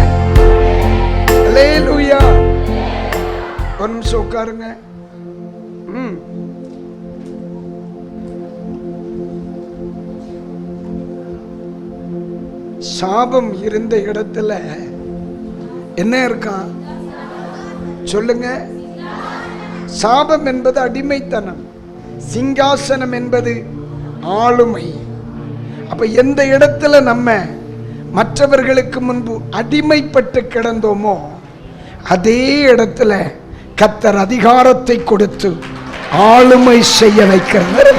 அல்லேலூயா. ஒரு நிமிஷம் உட்காருங்க. சாபம் இருந்த இடத்துல என்ன இருக்கான் சொல்லுங்க. சாபம் என்பது அடிமைத்தனம், சிங்காசனம் என்பது ஆளுமை. அப்ப எந்த இடத்துல நம்ம மற்றவர்களுக்கு முன்பு அடிமைப்பட்டு கிடந்தோமோ அதே இடத்துல கர்த்தர் அதிகாரத்தை கொடுத்து ஆளுமை செய்ய வைக்கிறார்.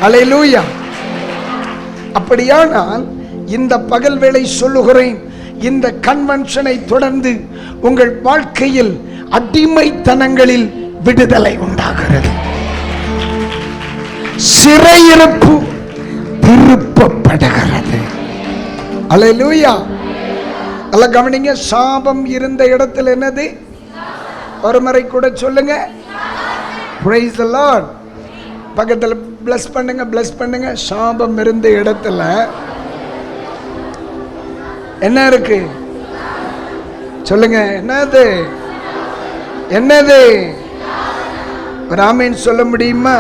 அல்லேலூயா. அப்படியானால் இந்த பகல் வேளை சொல்லுகிறேன், இந்த கன்வென்ஷனை தொடர்ந்து உங்கள் வாழ்க்கையில் அடிமைத்தனங்களில் விடுதலை உண்டாகிறது. சிறையிருப்பு திருப்பப்படுகிறது. அல்லேலூயா. அல்ல கவனிங்க. சாபம் இருந்த இடத்துல என்னது? ஒரு முறை கூட சொல்லுங்க. Praise the Lord. பக்கத்தில் பிளஸ் பண்ணுங்க, பிளஸ் பண்ணுங்க. சாபம் இருந்த இடத்துல என்ன இருக்கு சொல்லுங்க. என்னது? என்னது? ஒரு ஆமென் சொல்ல முடியுமா?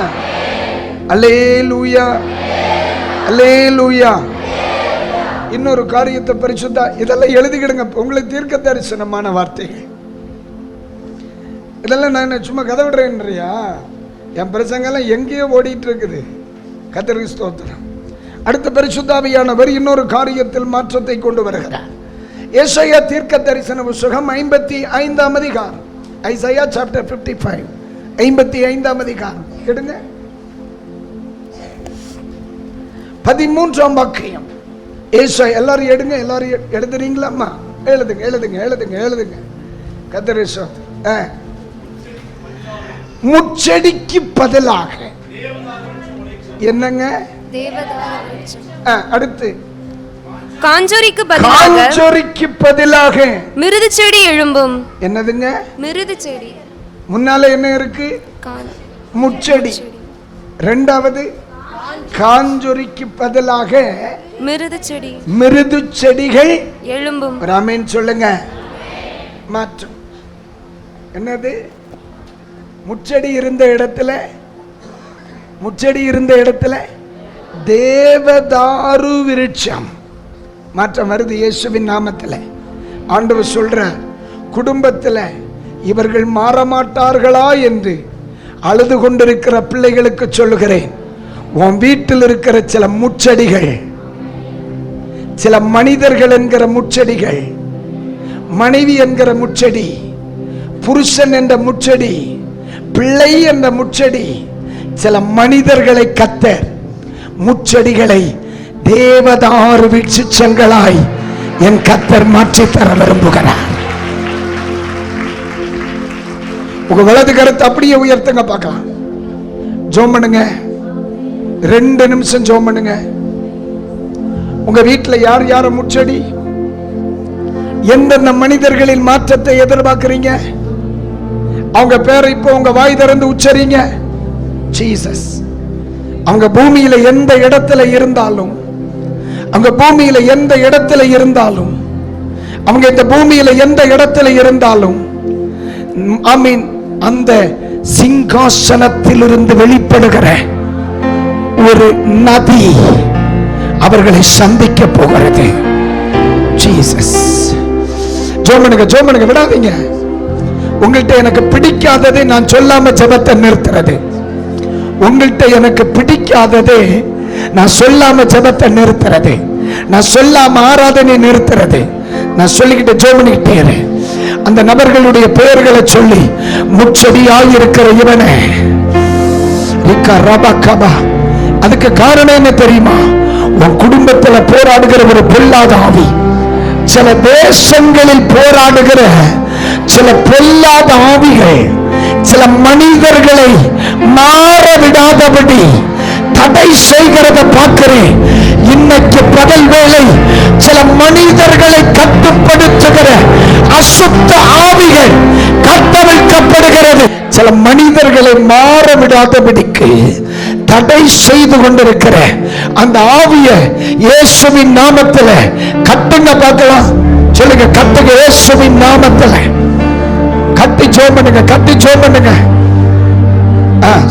அல்லேலூயா, அல்லேலூயா. இன்னொரு காரியத்தை பரிசுத்தா இதெல்லாம் எழுதிக்கிடுங்க. உங்களுக்கு தீர்க்க தரிசனமான வார்த்தைகள் இதெல்லாம். நான் சும்மா கதை விடுறேன்றியா? என் பிரசங்கெல்லாம் எங்கேயோ ஓடிட்டு இருக்குது. கர்த்தருக்கு ஸ்தோத்திரம். அடுத்த பரிசுத்தாவியானவர் இன்னொரு காரியத்தில் மாற்றத்தை கொண்டு வருகிறார். ஏசாயா தீர்க்க தரிசன புத்தகம் 55ஆம் அதிகாரம். ஐசாயா சாப்டர் 55 55ஆம் அதிகாரம் எடுங்க. 13ஆம் வாக்கியம். ஏசாயா எல்லாரும் எடுங்க. எல்லாரும் எழுதுறீங்களாம்மா? எழுதுங்க, எழுதுங்க, எழுதுங்க, எழுதுங்க. கர்த்தருக்கு ஸ்தோத்திரம். முச்செடிக்கு பதிலாக என்னங்க? அடுத்து காஞ்சோரிக்கு பதிலாக மிருது செடி எழும்பும். என்னதுங்க? மிருது செடி. முன்னால என்ன இருக்கு? முச்செடி. இரண்டாவது காஞ்சோரிக்கு பதிலாக மிருது செடி. மிருது செடிகள் எழும்பும். ஆமென் சொல்லுங்க. மாற்றம் என்னது? முச்செடி இருந்த இடத்துல, முச்செடி இருந்த இடத்துல தேவதாரு விருட்சம். மாற்றம் வருது இயேசுவின் நாமத்தில். ஆண்டவர் சொல்ற, குடும்பத்தில் இவர்கள் மாறமாட்டார்களா என்று அழுது கொண்டிருக்கிற பிள்ளைகளுக்கு சொல்லுகிறேன், உன் வீட்டில் இருக்கிற சில முச்செடிகள், சில மனிதர்கள் என்கிற முச்செடிகள், மனைவி என்கிற முச்செடி, புருஷன் என்ற முச்செடி, பிள்ளை என்ற முச்செடி, சில மனிதர்களை கர்த்தர் முச்செடிகளை தேவதாரு விருட்சங்களாய் என் கர்த்தர் மாற்றித் தர விரும்புகிறார். உங்க வலது கருத்தை அப்படியே உயர்த்துங்க பார்க்கலாம். ஜெபம் பண்ணுங்க. 2 நிமிஷம் ஜெபம் பண்ணுங்க. உங்க வீட்டில் யார் யார முச்செடி, எந்தெந்த மனிதர்களின் மாற்றத்தை எதிர்பார்க்கிறீங்க? அவங்க பேரை இப்போ உங்க வாய் திறந்து உச்சரிங்க. ஜீசஸ். அவங்க பூமியில எந்த இடத்துல இருந்தாலும், அவங்க பூமியில எந்த இடத்துல இருந்தாலும், அவங்க இந்த பூமியில எந்த இடத்துல இருந்தாலும், ஆமீன், அந்த சிங்காசனத்திலிருந்து வெளிப்படுகிற ஒரு நதி அவர்களை சந்திக்க போகிறது. ஜீசஸ். ஜோமனுங்க, ஜோமனுங்க, விடாதீங்க. உங்கள்கிட்ட எனக்கு பிடிக்காததை நான் சொல்லாம ஜெபத்தை நிறுத்துறது. உங்கள்கிட்ட எனக்கு பிடிக்காததே நான் சொல்லாம ஜெபத்தை நிறுத்துறது. நான் சொல்லாம ஆராதனை நிறுத்துறது. நான் சொல்லிக்கிட்டு ஜெபனிக்கிட்டே அந்த நபர்களுடைய பெயர்களை சொல்லி, முச்செடியாய் இருக்கிற இவனே, அதுக்கு காரணம் என்ன தெரியுமா? உன் குடும்பத்தில் போராடுகிற ஒரு பொல்லாத ஆவி, சில தேசங்களில் போராடுகிற சில பொல்லாத ஆவிகள், சில மனிதர்களை மாற விடாதபடி தடை செய்கிறத பார்க்கிறேன். இன்னைக்கு பகல் வேளை சில மனிதர்களை கட்டுப்படுத்துகிற அசுத்த ஆவிகள் கட்டவிழ்க்கப்படுகிறது. சில மனிதர்களை மாற விடாதபடிக்கு தடை செய்து கொண்டிருக்கிற அந்த ஆவியை இயேசுவின் நாமத்தில் கட்டுங்க பார்க்கலாம். சொல்லுங்க இயேசுவின் நாமத்தில் கட்டி ஜெபம் பண்ணுங்க, கட்டி ஜெபம் பண்ணுங்க.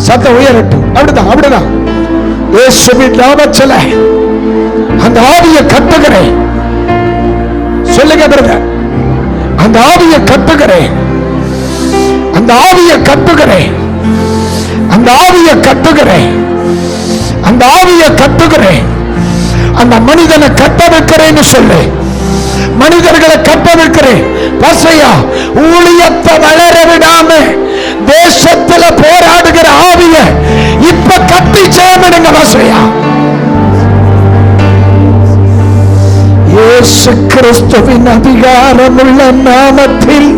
சத்தம் உயரட்டும். அப்படிதான் அப்படிதான். இயேசுவின் நாமத்தில் அந்த ஆவியை கட்டுகிறேன். சொல்லுங்க பிரதர், அந்த ஆவியை கட்டுகிறேன், அந்த ஆவியை கட்டுகிறேன், அந்த ஆவியை கட்டுகிறேன், அந்த ஆவியை கட்டுகிறேன். அந்த மனிதனை கட்ட வைக்கிறேன்னு சொல்லு. மனிதர்களை கட்ட வைக்கிறேன். பசையா ஊழியத்தை வளர விடாம தேசத்துல போராடுகிற ஆவிய இப்ப கட்டி சேமனுங்க. பசையா இயேசு கிறிஸ்துவின் அதிகாரமுள்ள நாமத்தில்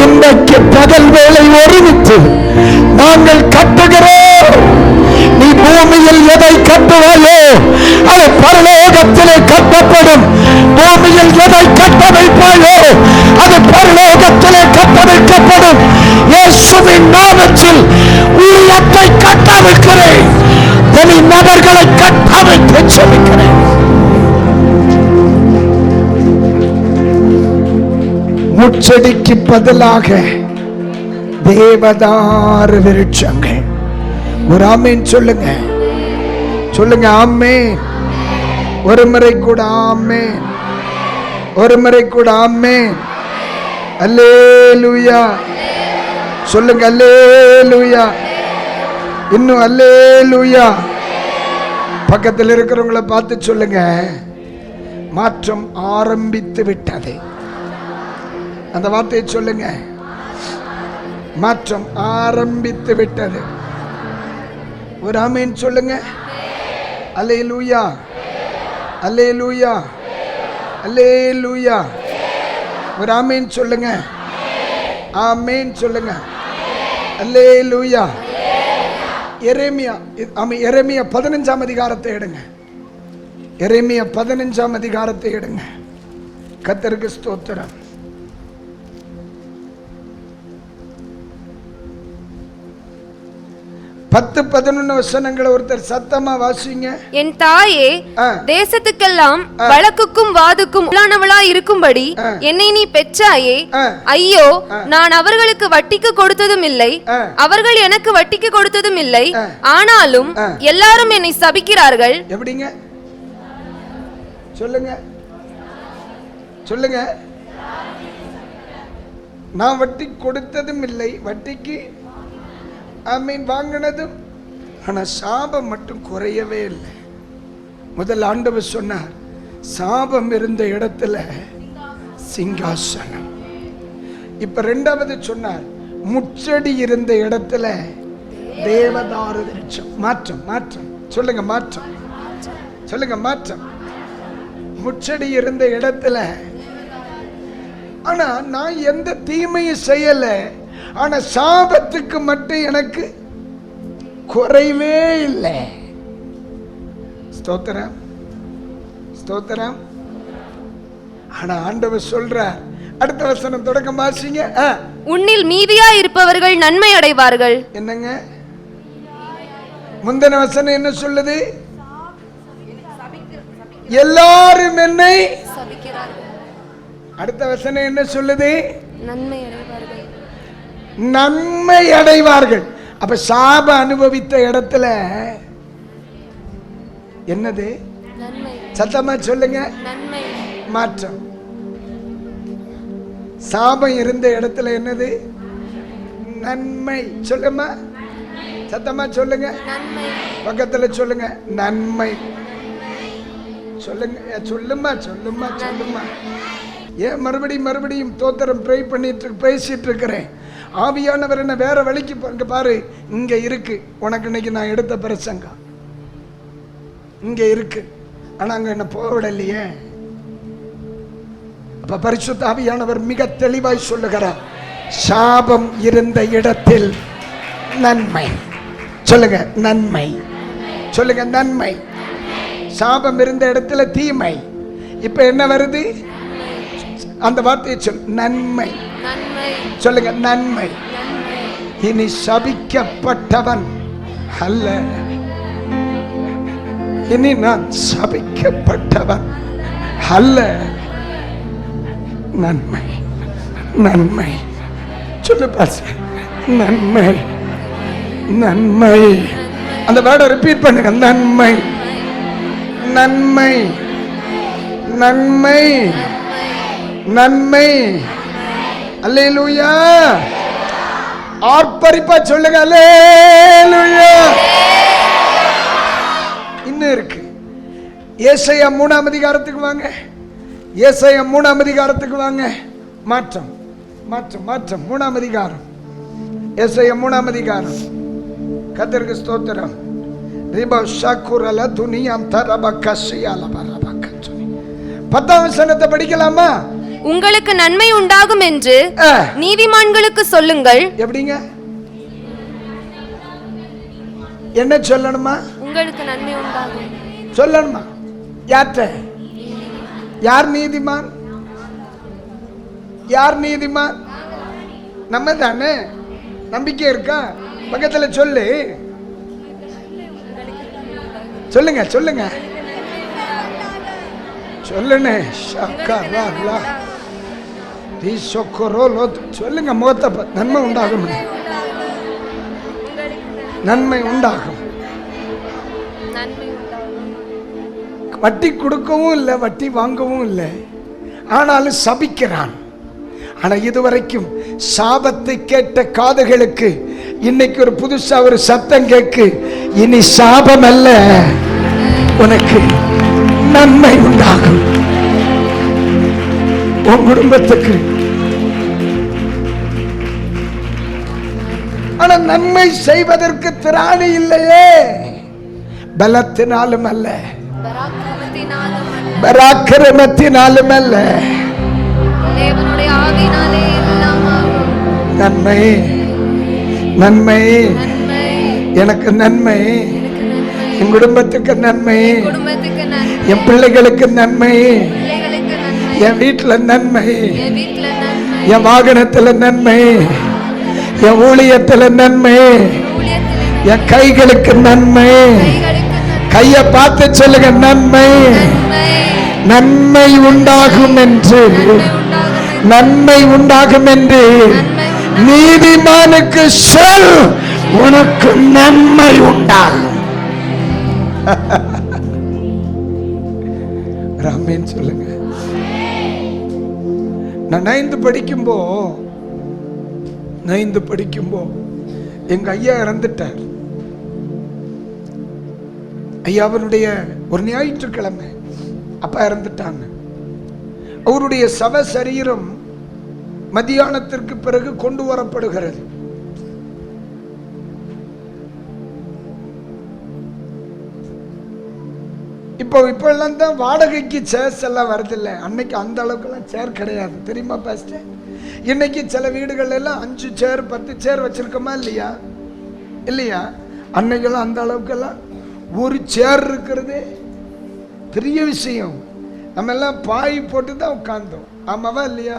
இன்றைக்கு பகல் வேளை ஒருமித்து நாங்கள் கட்டுகிறோம். நீ பூமியில் எதை கட்டுவாயோ அது பரலோகத்திலே கட்டப்படும். பூமியில் எதை கட்ட வைப்பாயோ அது பரலோகத்திலே கட்ட வைக்கப்படும். இயேசுவின் நாமத்தில் ஊழியத்தை கட்ட வைக்கிறேன். தனி நபர்களை கட்ட வைக்க சொல்லுகிறேன். முச்செடிக்கு பதிலாக தேவதாரு விருட்சங்கள். ஒரு ஆமேன் சொல்லுங்க, சொல்லுங்க ஆமேன். ஒரு முறை கூட ஆமேன், ஒரு முறை கூட ஆமேன். அல்லேலூயா சொல்லுங்க, அல்லேலூயா. இன்னும் அல்லேலூயா. பக்கத்தில் இருக்கிறவங்களை பார்த்து சொல்லுங்க, மாற்றம் ஆரம்பித்து விட்டது. அந்த வார்த்தையை சொல்லுங்க, மாற்றம் ஆரம்பித்து விட்டது. ஒரு ஆமேன் சொல்லுங்க. அல்லேலூயா, அல்லேலூயா, அல்லேலூயா. ஒரு ஆமேன் சொல்லுங்க, ஆமேன் சொல்லுங்க. அல்லேலூயா. எரேமியா, எரேமியா 15ஆம் அதிகாரத்தை எடுங்க. எரேமியா 15ஆம் அதிகாரத்தை எடுங்க. கர்த்தருக்கு ஸ்தோத்திரம். 10-11 வசனங்களை ஒருத்தர் சத்தமா வாசிங்க. என் தாயே, தேசத்துக்கெல்லாம் வழக்குக்கும் வாதுக்கும் உள்ளானவளாய் இருக்கும்படி என்னை நீ பெற்றாயே. ஐயோ, நான் அவர்களுக்கு வட்டிக்கு கொடுத்ததும் இல்லை, அவர்கள் எனக்கு வட்டிக்கு கொடுத்ததும் இல்லை. ஆனாலும் எல்லாரும் என்னை சபிக்கிறார்கள். எப்படிங்க சொல்லுங்க, சொல்லுங்க. நான் வட்டி கொடுத்ததும் இல்லை, வட்டிக்கு ஆமீன் வாங்கினதும். ஆனா சாபம் மட்டும் குறையவே இல்லை. முதல் ஆண்டவர் சொன்னார், சாபம் இருந்த இடத்துல சிங்காசனம். இப்ப இரண்டாவது சொன்னார், முச்செடி இருந்த இடத்துல தேவதாரு விருட்சம். மாற்றம், மாற்றம் சொல்லுங்க, மாற்றம் சொல்லுங்க, மாற்றம். முச்செடி இருந்த இடத்துல. ஆனா நான் எந்த தீமையும் செய்யல, ஆனா சாபத்துக்கு மட்டும் எனக்கு குறைவே இல்லை. ஸ்தோத்திரம், ஸ்தோத்திரம். ஆனா ஆண்டவர் சொல்றார், அடுத்த வசனம் தொடக்கம் வாசிங்க. உன்னில் மீதியா இருப்பவர்கள் நன்மை அடைவார்கள். என்னங்க முந்தின வசனம் என்ன சொல்லுது? எல்லாரும் என்னை சபிக்கிறார்கள். அடுத்த வசனம் என்ன சொல்லுது? நன்மை அடைவார்கள், நன்மை அடைவார்கள். அப்ப சாப அனுபவித்த இடத்துல என்னது? நன்மை. சத்தமா சொல்லுங்க, நன்மை. மாற்றம். சாபம் இருந்த இடத்துல என்னது? நன்மை. சொல்லுமா, சத்தமா சொல்லுங்க, நன்மை. பக்கத்துல சொல்லுங்க, நன்மை. சொல்லுங்க, சொல்லுமா, சொல்லுமா, சொல்லுமா. ஏன் மறுபடியும் தோத்திரம் ப்ரே பண்ணிட்டு பேசிட்டு இருக்கிறேன். ஆவியானவர் என்ன வேற வழிக்கு இங்க பாரு, இங்க இருக்கு உனக்கு இன்னைக்கு நான் எடுத்த பிரசங்கம் இங்க இருக்கு. ஆனா அங்க என்ன போவிடலையே. அப்ப பரிசுத்த ஆவியானவர் மிக தெளிவாய் சொல்லுகிறார், சாபம் இருந்த இடத்தில் நன்மை. சொல்லுங்க, நன்மை. சொல்லுங்க, நன்மை. சாபம் இருந்த இடத்துல தீமை. இப்ப என்ன வருது? அந்த வார்த்தையை சொல், நன்மை. சொல்லுங்க, நன்மை. இனி சபிக்கப்பட்டவன் அல்ல, இனி நான் சபிக்கப்பட்டவன் அல்ல. நன்மை, நன்மை. சொல்லு பாஸ்டர், நன்மை, நன்மை. அந்த வேர்டை ரிப்பீட் பண்ணுங்க. நன்மை, நன்மை, நன்மை, நன்மை. அல்லேலூயா. ஆர்ப்பரிப்பா சொல்லுங்க அல்லேலூயா. இன்னும் இருக்கு. ஏசாயா 3ஆம் அதிகாரத்துக்கு வாங்க. ஏசாயா 3ஆம் அதிகாரத்துக்கு வாங்க. மாற்றம், மாற்றம், மாற்றம். 3ஆம் அதிகாரம். ஏசாயா 3ஆம் அதிகாரம். கர்த்தருக்கு ஸ்தோத்திரம். ரிபா ஷாக்குரல துனியம் தரபக்கஷியால பரபக்கச்சுனி. 10ஆம் வசனத்தை படிக்கலாமா? உங்களுக்கு நன்மை உண்டாகும் என்று நீதிமான்களுக்கு சொல்லுங்கள். எப்படிங்க? என்ன சொல்லணுமா? உங்களுக்கு நன்மை உண்டாகும் சொல்லணுமா? யார்கிட்ட? யார் நீதிமான்? யார் நீதிமான்? நம்ம தானே. நம்பிக்கை இருக்கா? பக்கத்துல சொல்லு. சொல்லுங்க, சொல்லுங்க, சொல்லுங்க. சொல்லுங்க. முகத்தை நன்மை உண்டாகும், நன்மை உண்டாகும். வட்டி கொடுக்கவும் இல்லை, வட்டி வாங்கவும் இல்லை. ஆனாலும் சபிக்கிறான். ஆனா இதுவரைக்கும் சாபத்தை கேட்ட காதுகளுக்கு இன்னைக்கு ஒரு புதுசா ஒரு சத்தம் கேட்கு. இனி சாபம் அல்ல, உனக்கு நன்மை உண்டாகும். உன் குடும்பத்துக்கு. ஆனா நன்மை செய்வதற்கு திராணி இல்லையே. பலத்தினாலும் அல்ல, பராக்கிரமத்தினாலும் அல்ல, நன்மை, நன்மை. எனக்கு நன்மை, என் குடும்பத்துக்கு நன்மை, என் பிள்ளைகளுக்கு நன்மை, என் வீட்டுல நன்மை, என் வாகனத்துல நன்மை, என் ஊழியத்துல நன்மை, என் கைகளுக்கு நன்மை. கைய பார்த்து சொல்லுங்க, நன்மை, நன்மை உண்டாகும் என்று, நன்மை உண்டாகும் என்று நீதிமானுக்கு சொல், உனக்கு நன்மை உண்டாகும். ராமேன் சொல்லுங்க. நான் 9th படிக்கும்போ எங்க ஐயா இறந்துட்டார். ஐயாவனுடைய ஒரு ஞாயிற்றுக்கிழமை அப்பா இறந்துட்டாங்க. அவருடைய சவ சரீரம் மத்தியானத்திற்கு பிறகு கொண்டு வரப்படுகிறது. இப்போ எல்லாம் தான் வாடகைக்கு சேர்ஸ் எல்லாம் வருதில்லை. அன்னைக்கு அந்த அளவுக்குலாம் சேர் கிடையாது, தெரியுமா பாஸ்டர்? இன்னைக்கு சில வீடுகள் எல்லாம் 5 சேர் 10 சேர் வச்சிருக்கோமா இல்லையா? இல்லையா? அன்னைக்கெல்லாம் அந்த அளவுக்கெல்லாம் ஒரு சேர் இருக்கிறது பெரிய விஷயம். நம்ம எல்லாம் பாய் போட்டு தான் உட்கார்ந்தோம். ஆமாவா இல்லையா?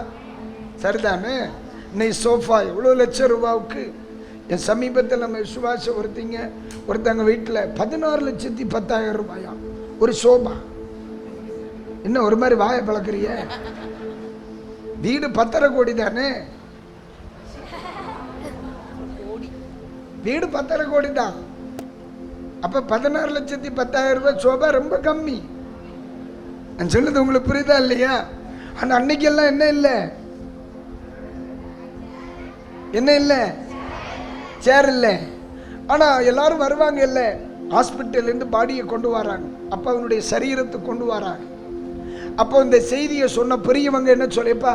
சரிதானே? இன்னைக்கு சோஃபா எவ்வளோ லட்சம் ரூபாவுக்கு. என் சமீபத்தில் நம்ம விசுவாசம் ஒருத்தங்க வீட்டில் 16,10,000 ரூபாயா ஒரு சோபா. என்ன ஒரு மாதிரி வாயை பழக்கிறிய? வீடு 10.5 கோடி தானே. வீடு 10.5 கோடி தான். அப்ப 16,10,000 ரூபாய் சோபா ரொம்ப கம்மி. நான் சொல்லுது உங்களுக்கு புரியுதா இல்லையா? ஆனா அன்னைக்கு எல்லாம் என்ன இல்லை, என்ன இல்லை, சேர் இல்லை. ஆனா எல்லாரும் வருவாங்க இல்லை, ஹாஸ்பிட்டல் இருந்து பாடியை கொண்டு வராங்க, அப்ப அவனுடைய சரீரத்தை கொண்டு வராங்க. அப்போ இந்த செய்தியை சொன்ன பெரியவங்க என்ன சொல்லிப்பா,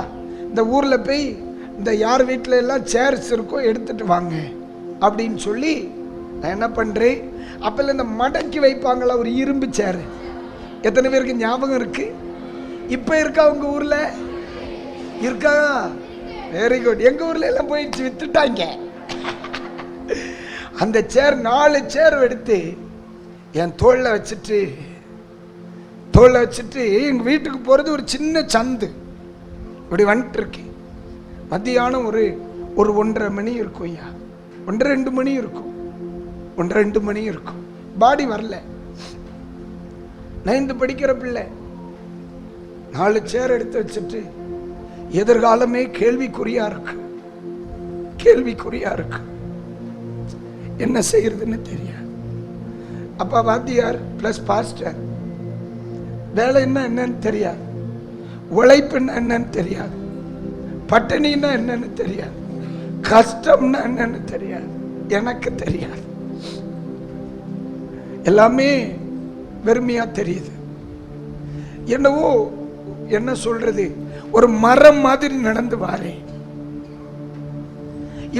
இந்த ஊர்ல போய் இந்த யார் வீட்டில எல்லாம் சேர்ஸ் இருக்கோ எடுத்துட்டு வாங்க அப்படின்னு சொல்லி நான் என்ன பண்றேன். அப்பல இந்த மடக்கி வைப்பாங்களா ஒரு இரும்பு சேர். எத்தனை பேருக்கு ஞாபகம் இருக்கு? இப்ப இருக்கா உங்க ஊர்ல? இருக்கா? Very good. எங்க ஊர்ல எல்லாம் போயிடுச்சு, வித்துட்டாங்க. அந்த சேர் 4 சேர் எடுத்து என் தோல்ல வச்சுட்டு எங்க வீட்டுக்கு போறது ஒரு சின்ன சந்து இப்படி வந்துட்டு இருக்கு. மத்தியானம் ஒரு 1:30 மணி இருக்கும். ஐயா 1-2 மணி இருக்கும், 1-2 மணி இருக்கும். பாடி வரல. 9th படிக்கிற பிள்ளை 4 சேர் எடுத்து வச்சுட்டு எதிர்காலமே கேள்விக்குறியா இருக்கு, கேள்விக்குறியா இருக்கு. என்ன செய்யறதுன்னு தெரியாது. அப்பா வாத்தியார் பிளஸ் பாஸ்டர், வேலை என்னன்னு தெரியாது, உழைப்புன்னா என்னன்னு தெரியாது, பட்டினின்னா என்னன்னு தெரியாது, கஷ்டம்னா என்னன்னு தெரியாது, எனக்கு தெரியாது. எல்லாமே வெறுமையா தெரியுது. என்னவோ என்ன சொல்றது, ஒரு மரம் மாதிரி நடந்து வாரேன்.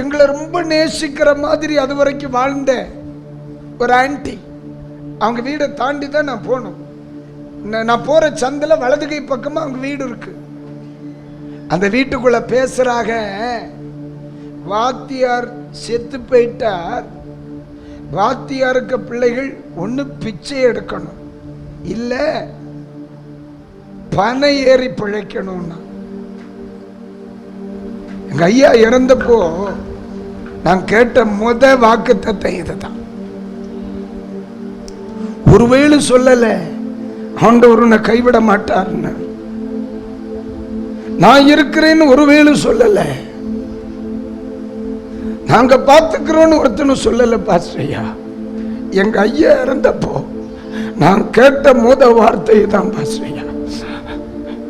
எங்களை ரொம்ப நேசிக்கிற மாதிரி அது வரைக்கும் வாழ்ந்த ஒரு ஆன்டி, அவங்க வீடை தாண்டி தான் நான் போகணும். நான் போற சந்தில வலது கை பக்கமா அவங்க வீடு இருக்கு. அந்த வீட்டுக்குள்ள பேசுறாங்க, வாத்தியார் செத்து போயிட்டார், வாத்தியாருக்கு பிள்ளைகள் ஒண்ணு பிச்சை எடுக்கணும், இல்ல பனை ஏறி பிழைக்கணும்னா. எங்க ஐயா இறந்தப்போ நான் கேட்ட முத வாக்குத்தத்தம் இதுதான். ஒருவேளை சொல்லல ஆண்டவர் உன்னை கைவிட மாட்டார்னு, நான் இருக்கிறேன்னு ஒருவேளை சொல்லல, நாங்க பார்த்துக்கிறோன்னு ஒருத்தனும் சொல்லல. பாஸ்டரையா, எங்க ஐயா இறந்தப்போ நான் கேட்ட முத வார்த்தை தான் பாஸ்டரையா,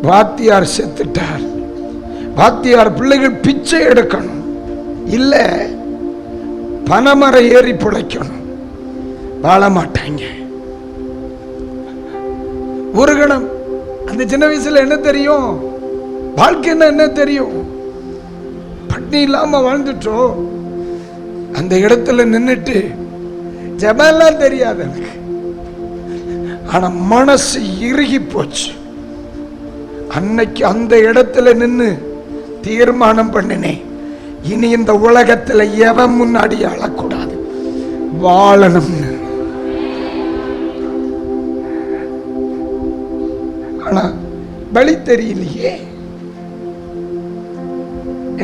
வாத்தியார் செத்துட்டார், வாத்தியார் பிள்ளைகள் பிச்சை எடுக்கணும், இல்ல பனைமரம் ஏறி பிழைக்கணும், வாழ மாட்டாங்க. ஒரு கணம் அந்த சின்ன வயசுல என்ன தெரியும், வாழ்க்கைன்னா என்ன தெரியும், பட்னி இல்லாம வாழ்ந்துட்டோம். அந்த இடத்துல நின்னுட்டு ஜெபம்லாம் தெரியாது எனக்கு, ஆனா மனசு இறுகி போச்சு. அன்னைக்கு அந்த இடத்துல நின்னு தீர்மானம் பண்ணினேன், இனி இந்த உலகத்துல எவன் முன்னாடி அழக்கூடாது, வாழணும்னு. ஆனா வழி தெரியலையே,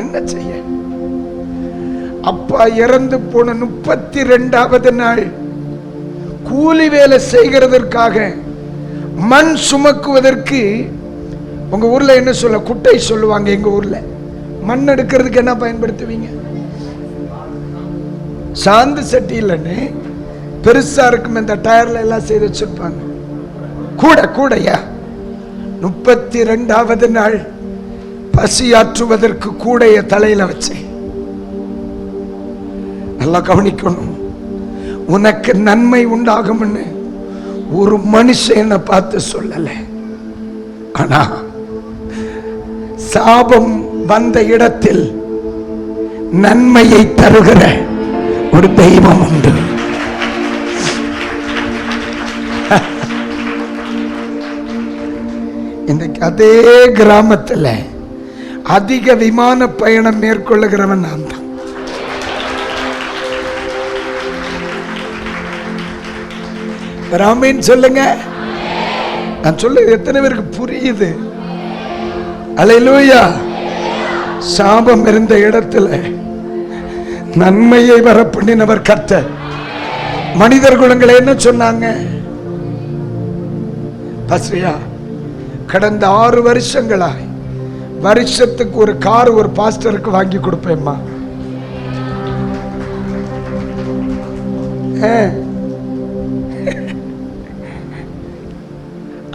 என்ன செய்ய? அப்பா இறந்து போன 32வது நாள் கூலி வேலை செய்கிறதற்காக மண் சுமக்குவதற்கு, உங்க ஊர்ல என்ன சொல்ல, குட்டை சொல்லுவாங்க, எங்க ஊர்ல மண் எடுக்கிறதுக்கு என்ன பயன்படுத்துவீங்க? சாந்து சட்டி இல்லைன்னு பெருசா இருக்கும், இந்த டயர்ல எல்லாம் செய்து வச்சிருப்பாங்க, கூடையா. 32வது நாள் பசியாற்றுவதற்கு கூடைய தலையில வச்சேன். நல்லா கவனிக்கணும், உனக்கு நன்மை உண்டாகும்னு ஒரு மனுஷனை பார்த்து சொல்லல, ஆனா சாபம் வந்த இடத்தில் நன்மையை தருகிற ஒரு தெய்வம் உண்டு. இன்னைக்கு அதே கிராமத்தில் அதிக விமான பயணம் மேற்கொள்ளுகிறவன் நான் தான். ராமேன் சொல்லுங்க, நான் சொல்ல எத்தனை பேருக்கு புரியுது? அல்லேலூயா. சாபம் இருந்த இடத்துல நன்மையை வர பண்ணினவர் கர்த்தர். மனிதர் குலங்களை என்ன சொன்னாங்க? பாஸ்டரையா, கடந்த 6 வருஷங்களாய் வருஷத்துக்கு ஒரு கார் ஒரு பாஸ்டருக்கு வாங்கி கொடுப்பேம்மா.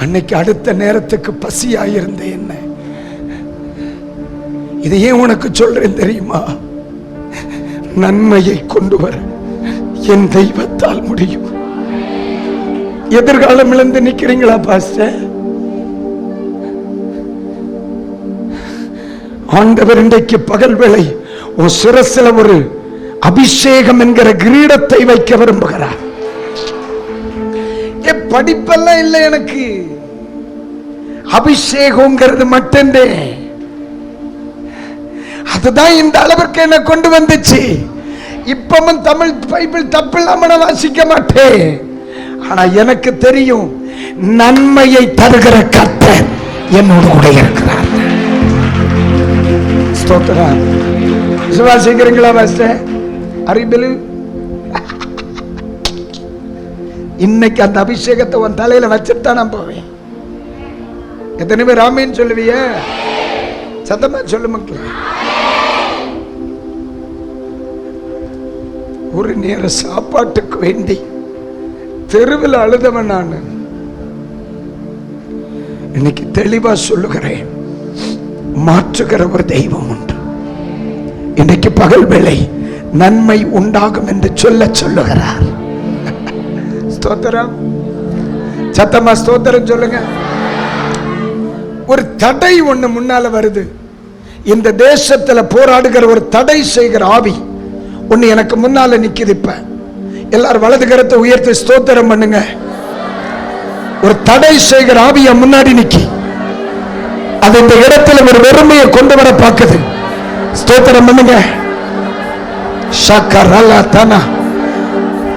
அன்னைக்கு அடுத்த நேரத்துக்கு பசியாயிருந்த என்ன, இதை ஏன் உனக்கு சொல்றேன் தெரியுமா? நன்மையை கொண்டு வர என் தெய்வத்தால் முடியும். எதிர்காலம் இழந்து நிக்கிறீங்களா பாஸ்டர்? ஆண்டவர் இன்றைக்கு பகல் வேளை உன் சிரசில ஒரு அபிஷேகம் என்கிற கிரீடத்தை வைக்க விரும்புகிறார். படிப்பெல்லாம் இல்லை எனக்கு, அபிஷேகம்ங்கிறது மட்டும்தே. அதுதான் இந்த அளவிற்கு என்ன கொண்டு வந்துச்சு. இப்பவும் தமிழ் பைபிள் தப்பில்லாம நான் வாசிக்க மாட்டேன், ஆனா எனக்கு தெரியும் நன்மையை தருகிற கர்த்தர் என்னோடு கூட இருக்கிறார். ஸ்தோத்திரம். விசுவாசிக்கிறீங்களா பாஸ்டர்? அறிபிலு இன்னைக்கு அந்த அபிஷேகத்தை உன் தலையில வச்சுட்டு தான் நான் போவேன். எத்தனை பேர் ஆமேன்னு சொல்லுவிய? சத்தமா சொல்லு மக்களே. ஒரு நேர சாப்பாட்டுக்கு வேண்டி தெருவில் அழுதவன் நான். இன்னைக்கு தெளிவா சொல்லுகிறேன், மாற்றுகிற ஒரு தெய்வம் உண்டு. இன்னைக்கு பகல் வேளை நன்மை உண்டாகும் என்று சொல்லுகிறார். ஸ்தோத்திரம். சத்தமா ஸ்தோத்திரம் சொல்லுங்க. ஒரு தடை ஒண்ணு முன்னால வருது. இந்த தேசத்துல போராடுகிற ஒரு தடை செய்கிற ஆவி ஒண்ணு எனக்கு முன்னால நிக்குது. இப்ப எல்லாரும் வலது கரத்தை உயர்த்தி ஸ்தோத்திரம் பண்ணுங்க. ஒரு தடை செய்கிற ஆவிய முன்னாடி நிக்கி, அது இந்த இடத்துல ஒரு வெறுமையை கொண்டு வர பார்க்குது. ஸ்தோத்திரம் பண்ணுங்க.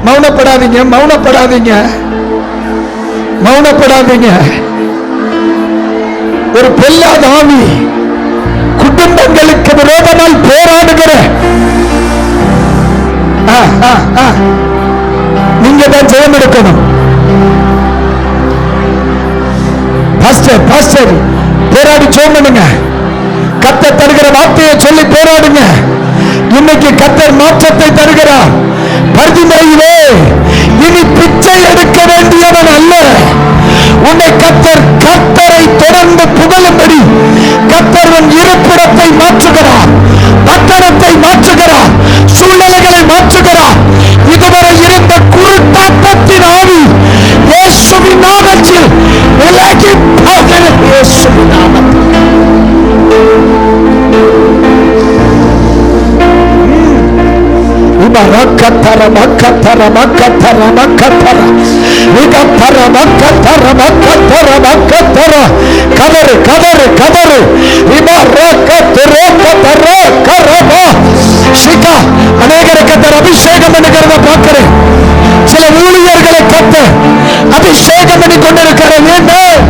மௌனப்படாதீங்க, மௌனப்படாதீங்க, மௌனப்படாதீங்க. ஒரு பொல்லாத ஆவி குடும்பங்களுக்கு விரோதமாய் போராடுகிற நீங்க தான் ஜெயம் எடுக்கணும். பாஸ்டர் பாஸ்டர் போராடி சோமனுங்க. கர்த்தர் தருகிற வார்த்தையை சொல்லி போராடுங்க. இன்னைக்கு கர்த்தர் மாற்றத்தை தருகிறார். பரிதிமையிலே இனி பிச்சை எடுக்க வேண்டியவன் அல்ல. உன்னை கர்த்தரை தொடர்ந்து புகழும்படி கர்த்தர் இருப்பிடத்தை மாற்றுகிறார், பட்டணத்தை மாற்றுகிறார், சூழ்நிலைகளை மாற்றுகிறார். இதுவரை இருந்த குருட்டாட்டத்தின் ஆவி இயேசுவின் நாமத்தில் விலகி போகிறது. இயேசுவின் நாமத்தில் கதறு கதறு கதறு. அநேகரை கத்தர் அபிஷேகம் பண்ணுகிறத பார்க்கிறேன். சில ஊழியர்களை கத்தர் அபிஷேகம் பண்ணி கொண்டிருக்கிற வேண்டும்.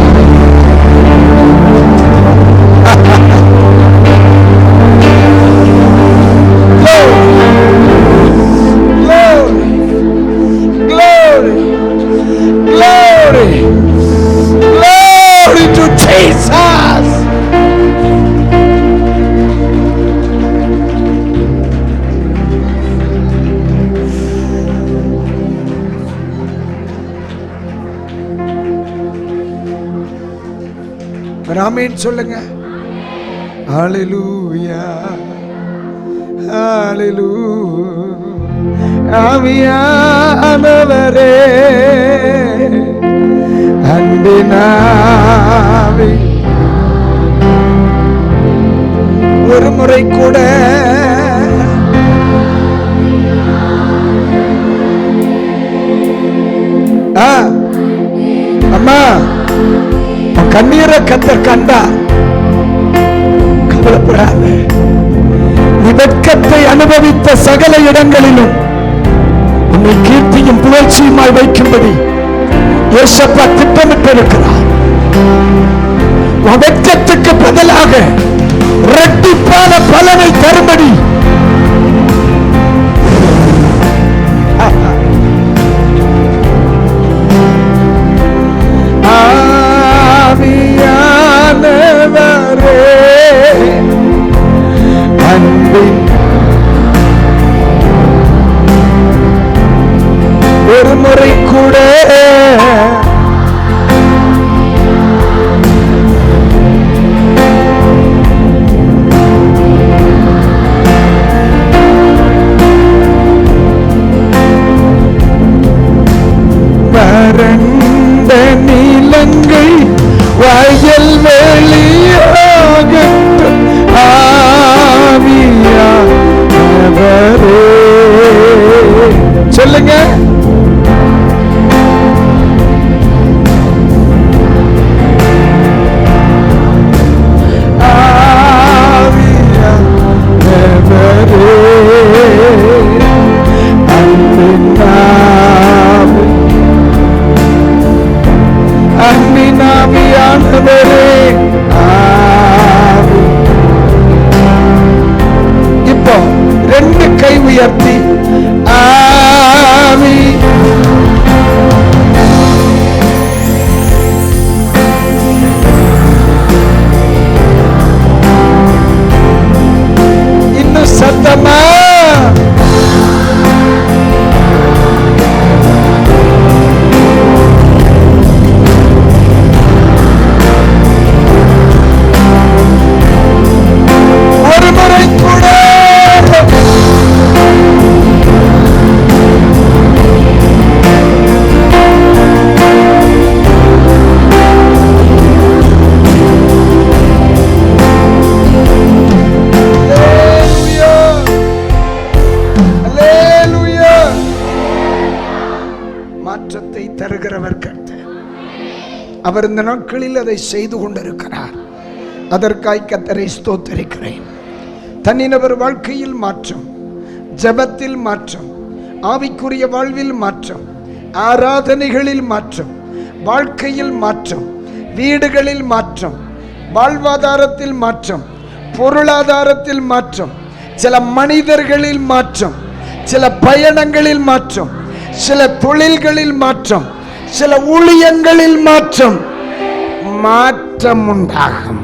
ஆமென் சொல்லுங்க. ஹல்லேலூயா ஹல்லேலூயா. ஆவியானவரே அன்பினாவே ஒரு முறை கூட அம்மா கண்ணீரை கத்தர் கண்டா கவலைப்படாத. நீ வெட்கத்தை அனுபவித்த சகல இடங்களிலும் உன்னை கீர்த்தியும் புகழ்ச்சியுமாய் வைக்கும்படி இயேசப்பா திட்டமிட்டிருக்கிறார். உன் வெட்கத்துக்கு பதிலாக இரட்டிப்பான பலனை தரும்படி ஆவியானவரே அன்பின் ஒரு முறை கூட அவர் இந்த நாட்களில் அதை செய்து கொண்டிருக்கிறார். அதற்காய் கர்த்தரை ஸ்தோத்திரிக்கிறேன். தனிநபர் வாழ்க்கையில் மாற்றம், ஜெபத்தில் மாற்றம், ஆவிக்குரிய வாழ்வில் மாற்றம், ஆராதனைகளில் மாற்றம், வாழ்க்கையில் மாற்றம், வீடுகளில் மாற்றம், வாழ்வாதாரத்தில் மாற்றம், பொருளாதாரத்தில் மாற்றம், சில மனிதர்களில் மாற்றம், சில பயணங்களில் மாற்றம், சில தொழில்களில் மாற்றம், சில ஊழியங்களில் மாற்றம், மாற்றம் உண்டாகும்.